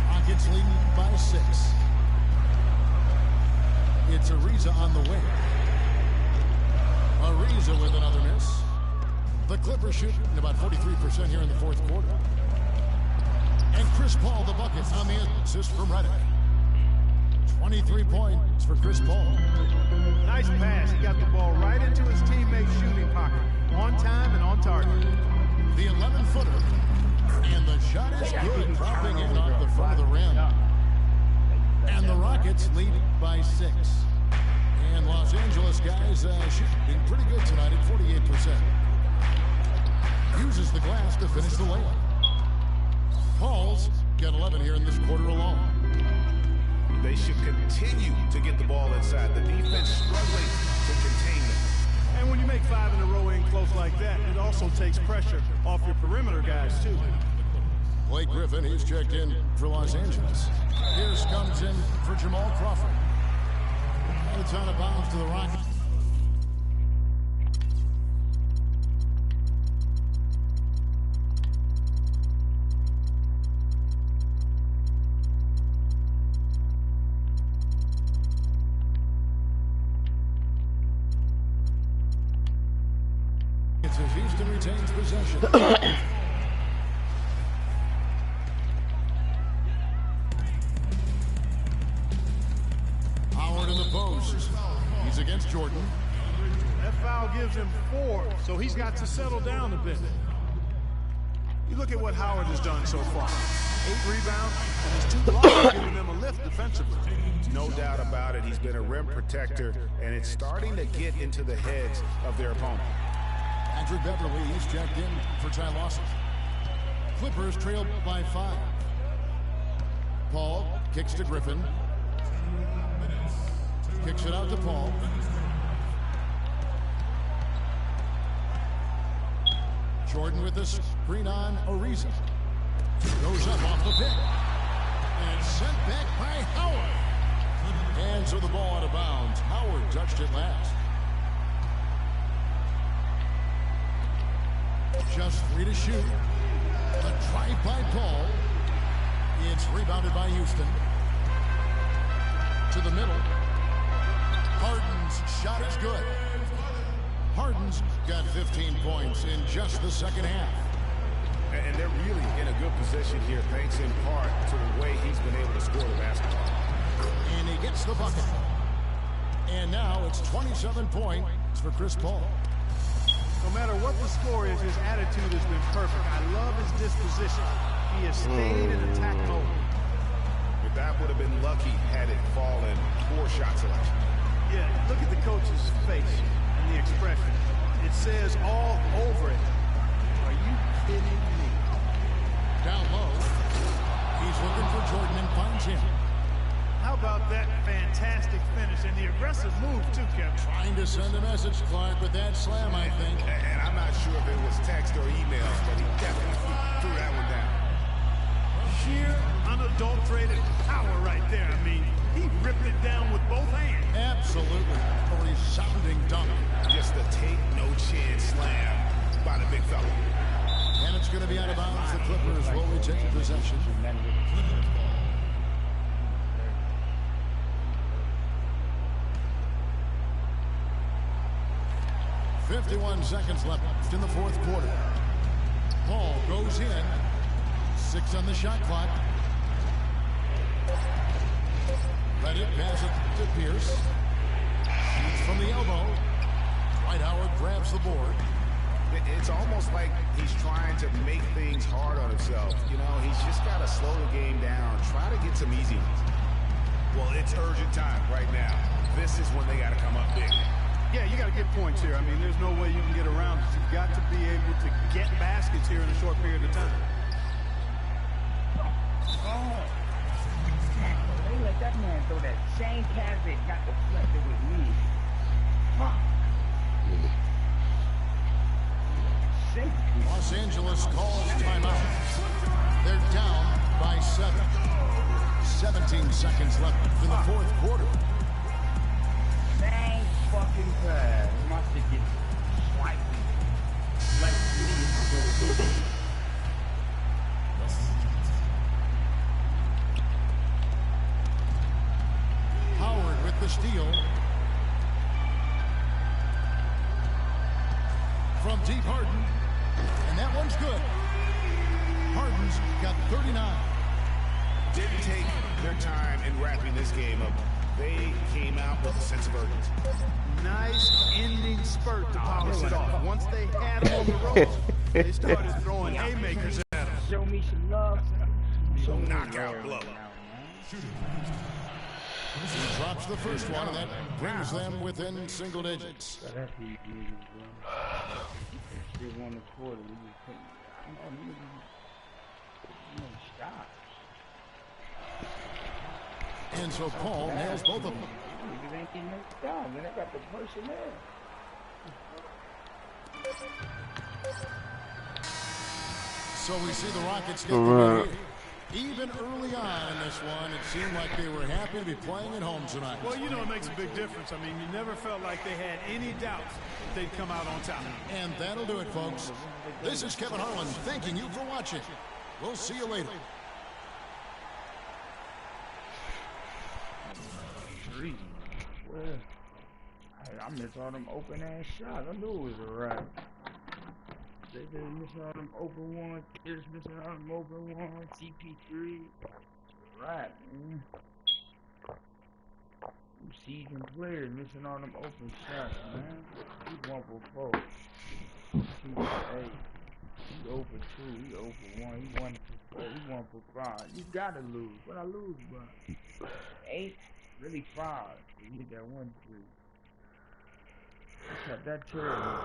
Rockets leading by 6. It's Ariza on the wing. Ariza with another miss. The Clippers shooting about 43% here in the fourth quarter. And Chris Paul, the bucket on the assist from Redick. 23 points for Chris Paul. Nice pass. He got the ball right into his teammate's shooting pocket. On time and on target. The 11-footer. And the shot is good, dropping in off the front of the rim. And the Rockets lead by 6. And Los Angeles guys shooting pretty good tonight at 48%. Uses the glass to finish the layup. Paul's got 11 here in this quarter alone. They should continue to get the ball inside. The defense struggling to contain them. And when you make 5 in a row in close like that, it also takes pressure off your perimeter guys, too. Blake Griffin, he's checked in for Los Angeles. Pierce comes in for Jamal Crawford. And it's out of bounds to the Rockets. It's as Houston retains possession. Howard in the post. He's against Jordan. That foul gives him 4, so he's got to settle down a bit. You look at what Howard has done so far. 8 rebounds, and his 2 blocks giving them a lift defensively. No doubt about it. He's been a rim protector, and it's starting to get into the heads of their opponent. Andrew Beverly, he's checked in for Ty Lawson. Clippers trailed by 5. Paul kicks to Griffin. Kicks it out to Paul. Jordan with the screen on Ariza. Goes up off the pick. And sent back by Howard. Hands of the ball out of bounds. Howard touched it last. Just 3 to shoot. A drive by Paul. It's rebounded by Houston. To the middle. Harden's shot is good. Harden's got 15 points in just the second half. And they're really in a good position here, thanks in part to the way he's been able to score the basketball. And he gets the bucket. And now it's 27 points for Chris Paul. No matter what the score is, his attitude has been perfect. I love his disposition. He has stayed in attack mode. But that would have been lucky had it fallen. Poor shot selection. Yeah, look at the coach's face and the expression. It says all over it. Are you kidding me? Down low. He's looking for Jordan and finds him. How about that fantastic finish and the aggressive move, too, Kevin? Trying to send a message, Clark, with that slam, I think. And I'm not sure if it was text or email, but he definitely threw that one down. Sheer, unadulterated power right there. I mean, he ripped it down with both hands. Absolutely. A resounding dunk. Just a take no chance slam by the big fella. And it's going to be out of bounds. The Clippers will retain possession. 51 seconds left in the fourth quarter. Paul goes in. 6 on the shot clock. Let it pass it to Pierce. Shoots from the elbow. Dwight Howard grabs the board. It's almost like he's trying to make things hard on himself. You know, he's just got to slow the game down. Try to get some easy ones. Well, it's urgent time right now. This is when they got to come up big. Yeah, you got to get points here. I mean, there's no way you can get around it. You've got to be able to get baskets here in a short period of time. Oh. They let that man throw that same pass that got deflected with me. Huh. Los Angeles calls timeout. They're down by 7. 17 seconds left in the fourth quarter. Same fucking pass. My shit gets swiped. Like idiots. Howard with the steal. From deep, Harden. And that one's good. Harden's got 39. Didn't take their time in wrapping this game up. They came out with a sense of urgency. Nice ending spurt to polish it off. Once they had him on the ropes, they started throwing haymakers at him. Show me some love. So knockout blow. He drops the first one, and that brings them within single digits. That's who you niggas, bro. They won the quarter. We just couldn't. I don't know, niggas. Stop. And so Paul nails both of them. Niggas ain't getting no stop. Then they got the personnel. So we see the Rockets get the lead. Even early on in this one, it seemed like they were happy to be playing at home tonight. Well, you know, it makes a big difference. I mean, you never felt like they had any doubts that they'd come out on top. And that'll do it, folks. This is Kevin Harlan thanking you for watching. We'll see you later. Well, I missed all them open ass shots. I knew it was a wrap. They been missing all them open ones. They're missing all them open ones. CP3. Right, man. Them seasoned players missing all them open shots, man. He 1 for 4. 2 for 8. He 0 for 2. He 0 for 1. He 1 for 4. He 1 for 5. You gotta lose. What I lose by? 8? Really 5. You hit that 1 3. Cut that terrible.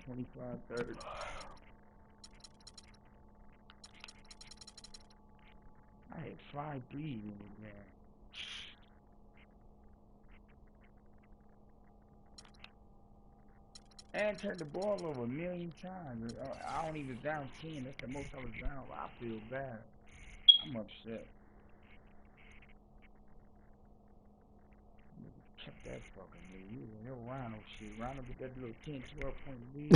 25-30. I had 5 threes in it, man. And turned the ball over 1,000,000 times. I don't even down 10. That's the most I was down. I feel bad. I'm upset. Kept that fucking lead. You know, Rhino shit. Rhino with that little 10, 12 point lead.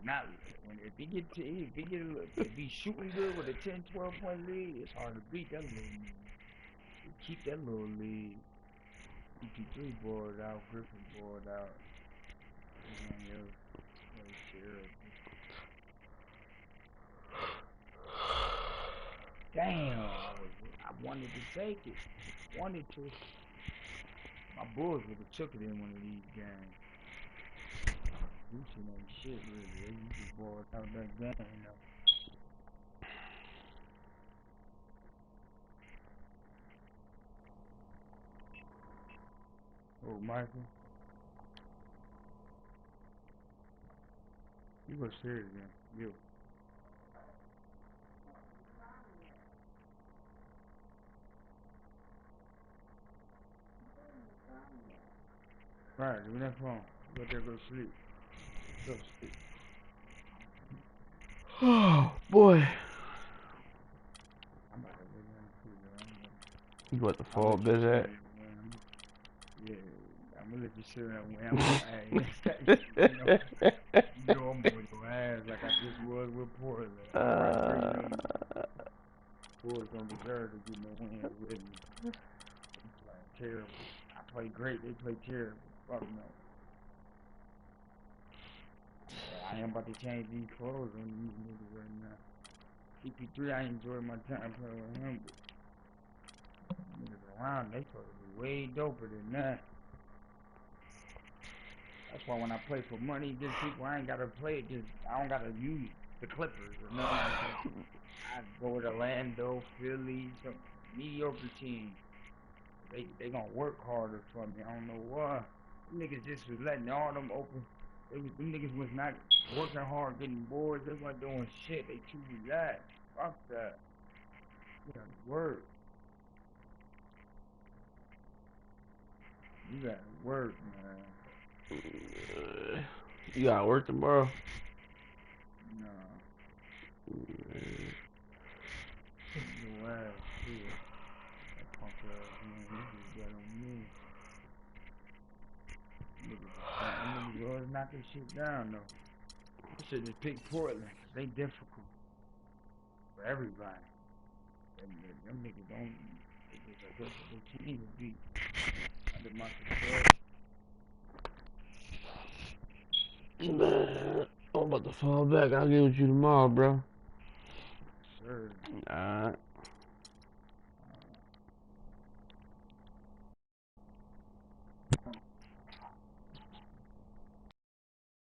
Not if he shooting good with a 10, 12 point lead, it's hard to beat that little lead. You keep that little lead. EP3 board out, Griffin board out. Damn, I wanted to take it. Wanted to. My Bulls would have took it in one of these games. Houston ain't shit, really. They just boiled out that game, you know. Oh, Michael. You go serious, man. You. Right, give me that phone. Go there, go sleep. Go sleep. Oh, boy. I'm about to lay down and sleep, man. You about to fall busy at? Yeah, I'm gonna let you sit there and you know I'm on your ass like I just was with Portland. Portland don't deserve to get no wins with me. It's like terrible. I play great, they play terrible. Fuck no. I am about to change these clothes on these niggas right now. CP3, I enjoy my time playing with him, but niggas around, they supposed to be way doper than that. That's why when I play for money, just people, I ain't gotta play it, just, I don't gotta use the Clippers or nothing like that. I go with Orlando, Philly, some mediocre teams. They gonna work harder for me, I don't know why. Them niggas just was letting all them open. Them niggas was not working hard, getting boards. They wasn't doing shit. They too relaxed. Fuck that. You gotta work. You gotta work, man. You gotta work tomorrow? Nah. Your ass, too. That punk ass, man. This is got on me. Niggas always knocking shit down, though. They should just pick Portland, cause they difficult. For everybody. Them niggas don't. They just a difficult team to beat. Under my success. Man, I'm about to fall back. I'll get with you tomorrow, bro. Sure. Alright.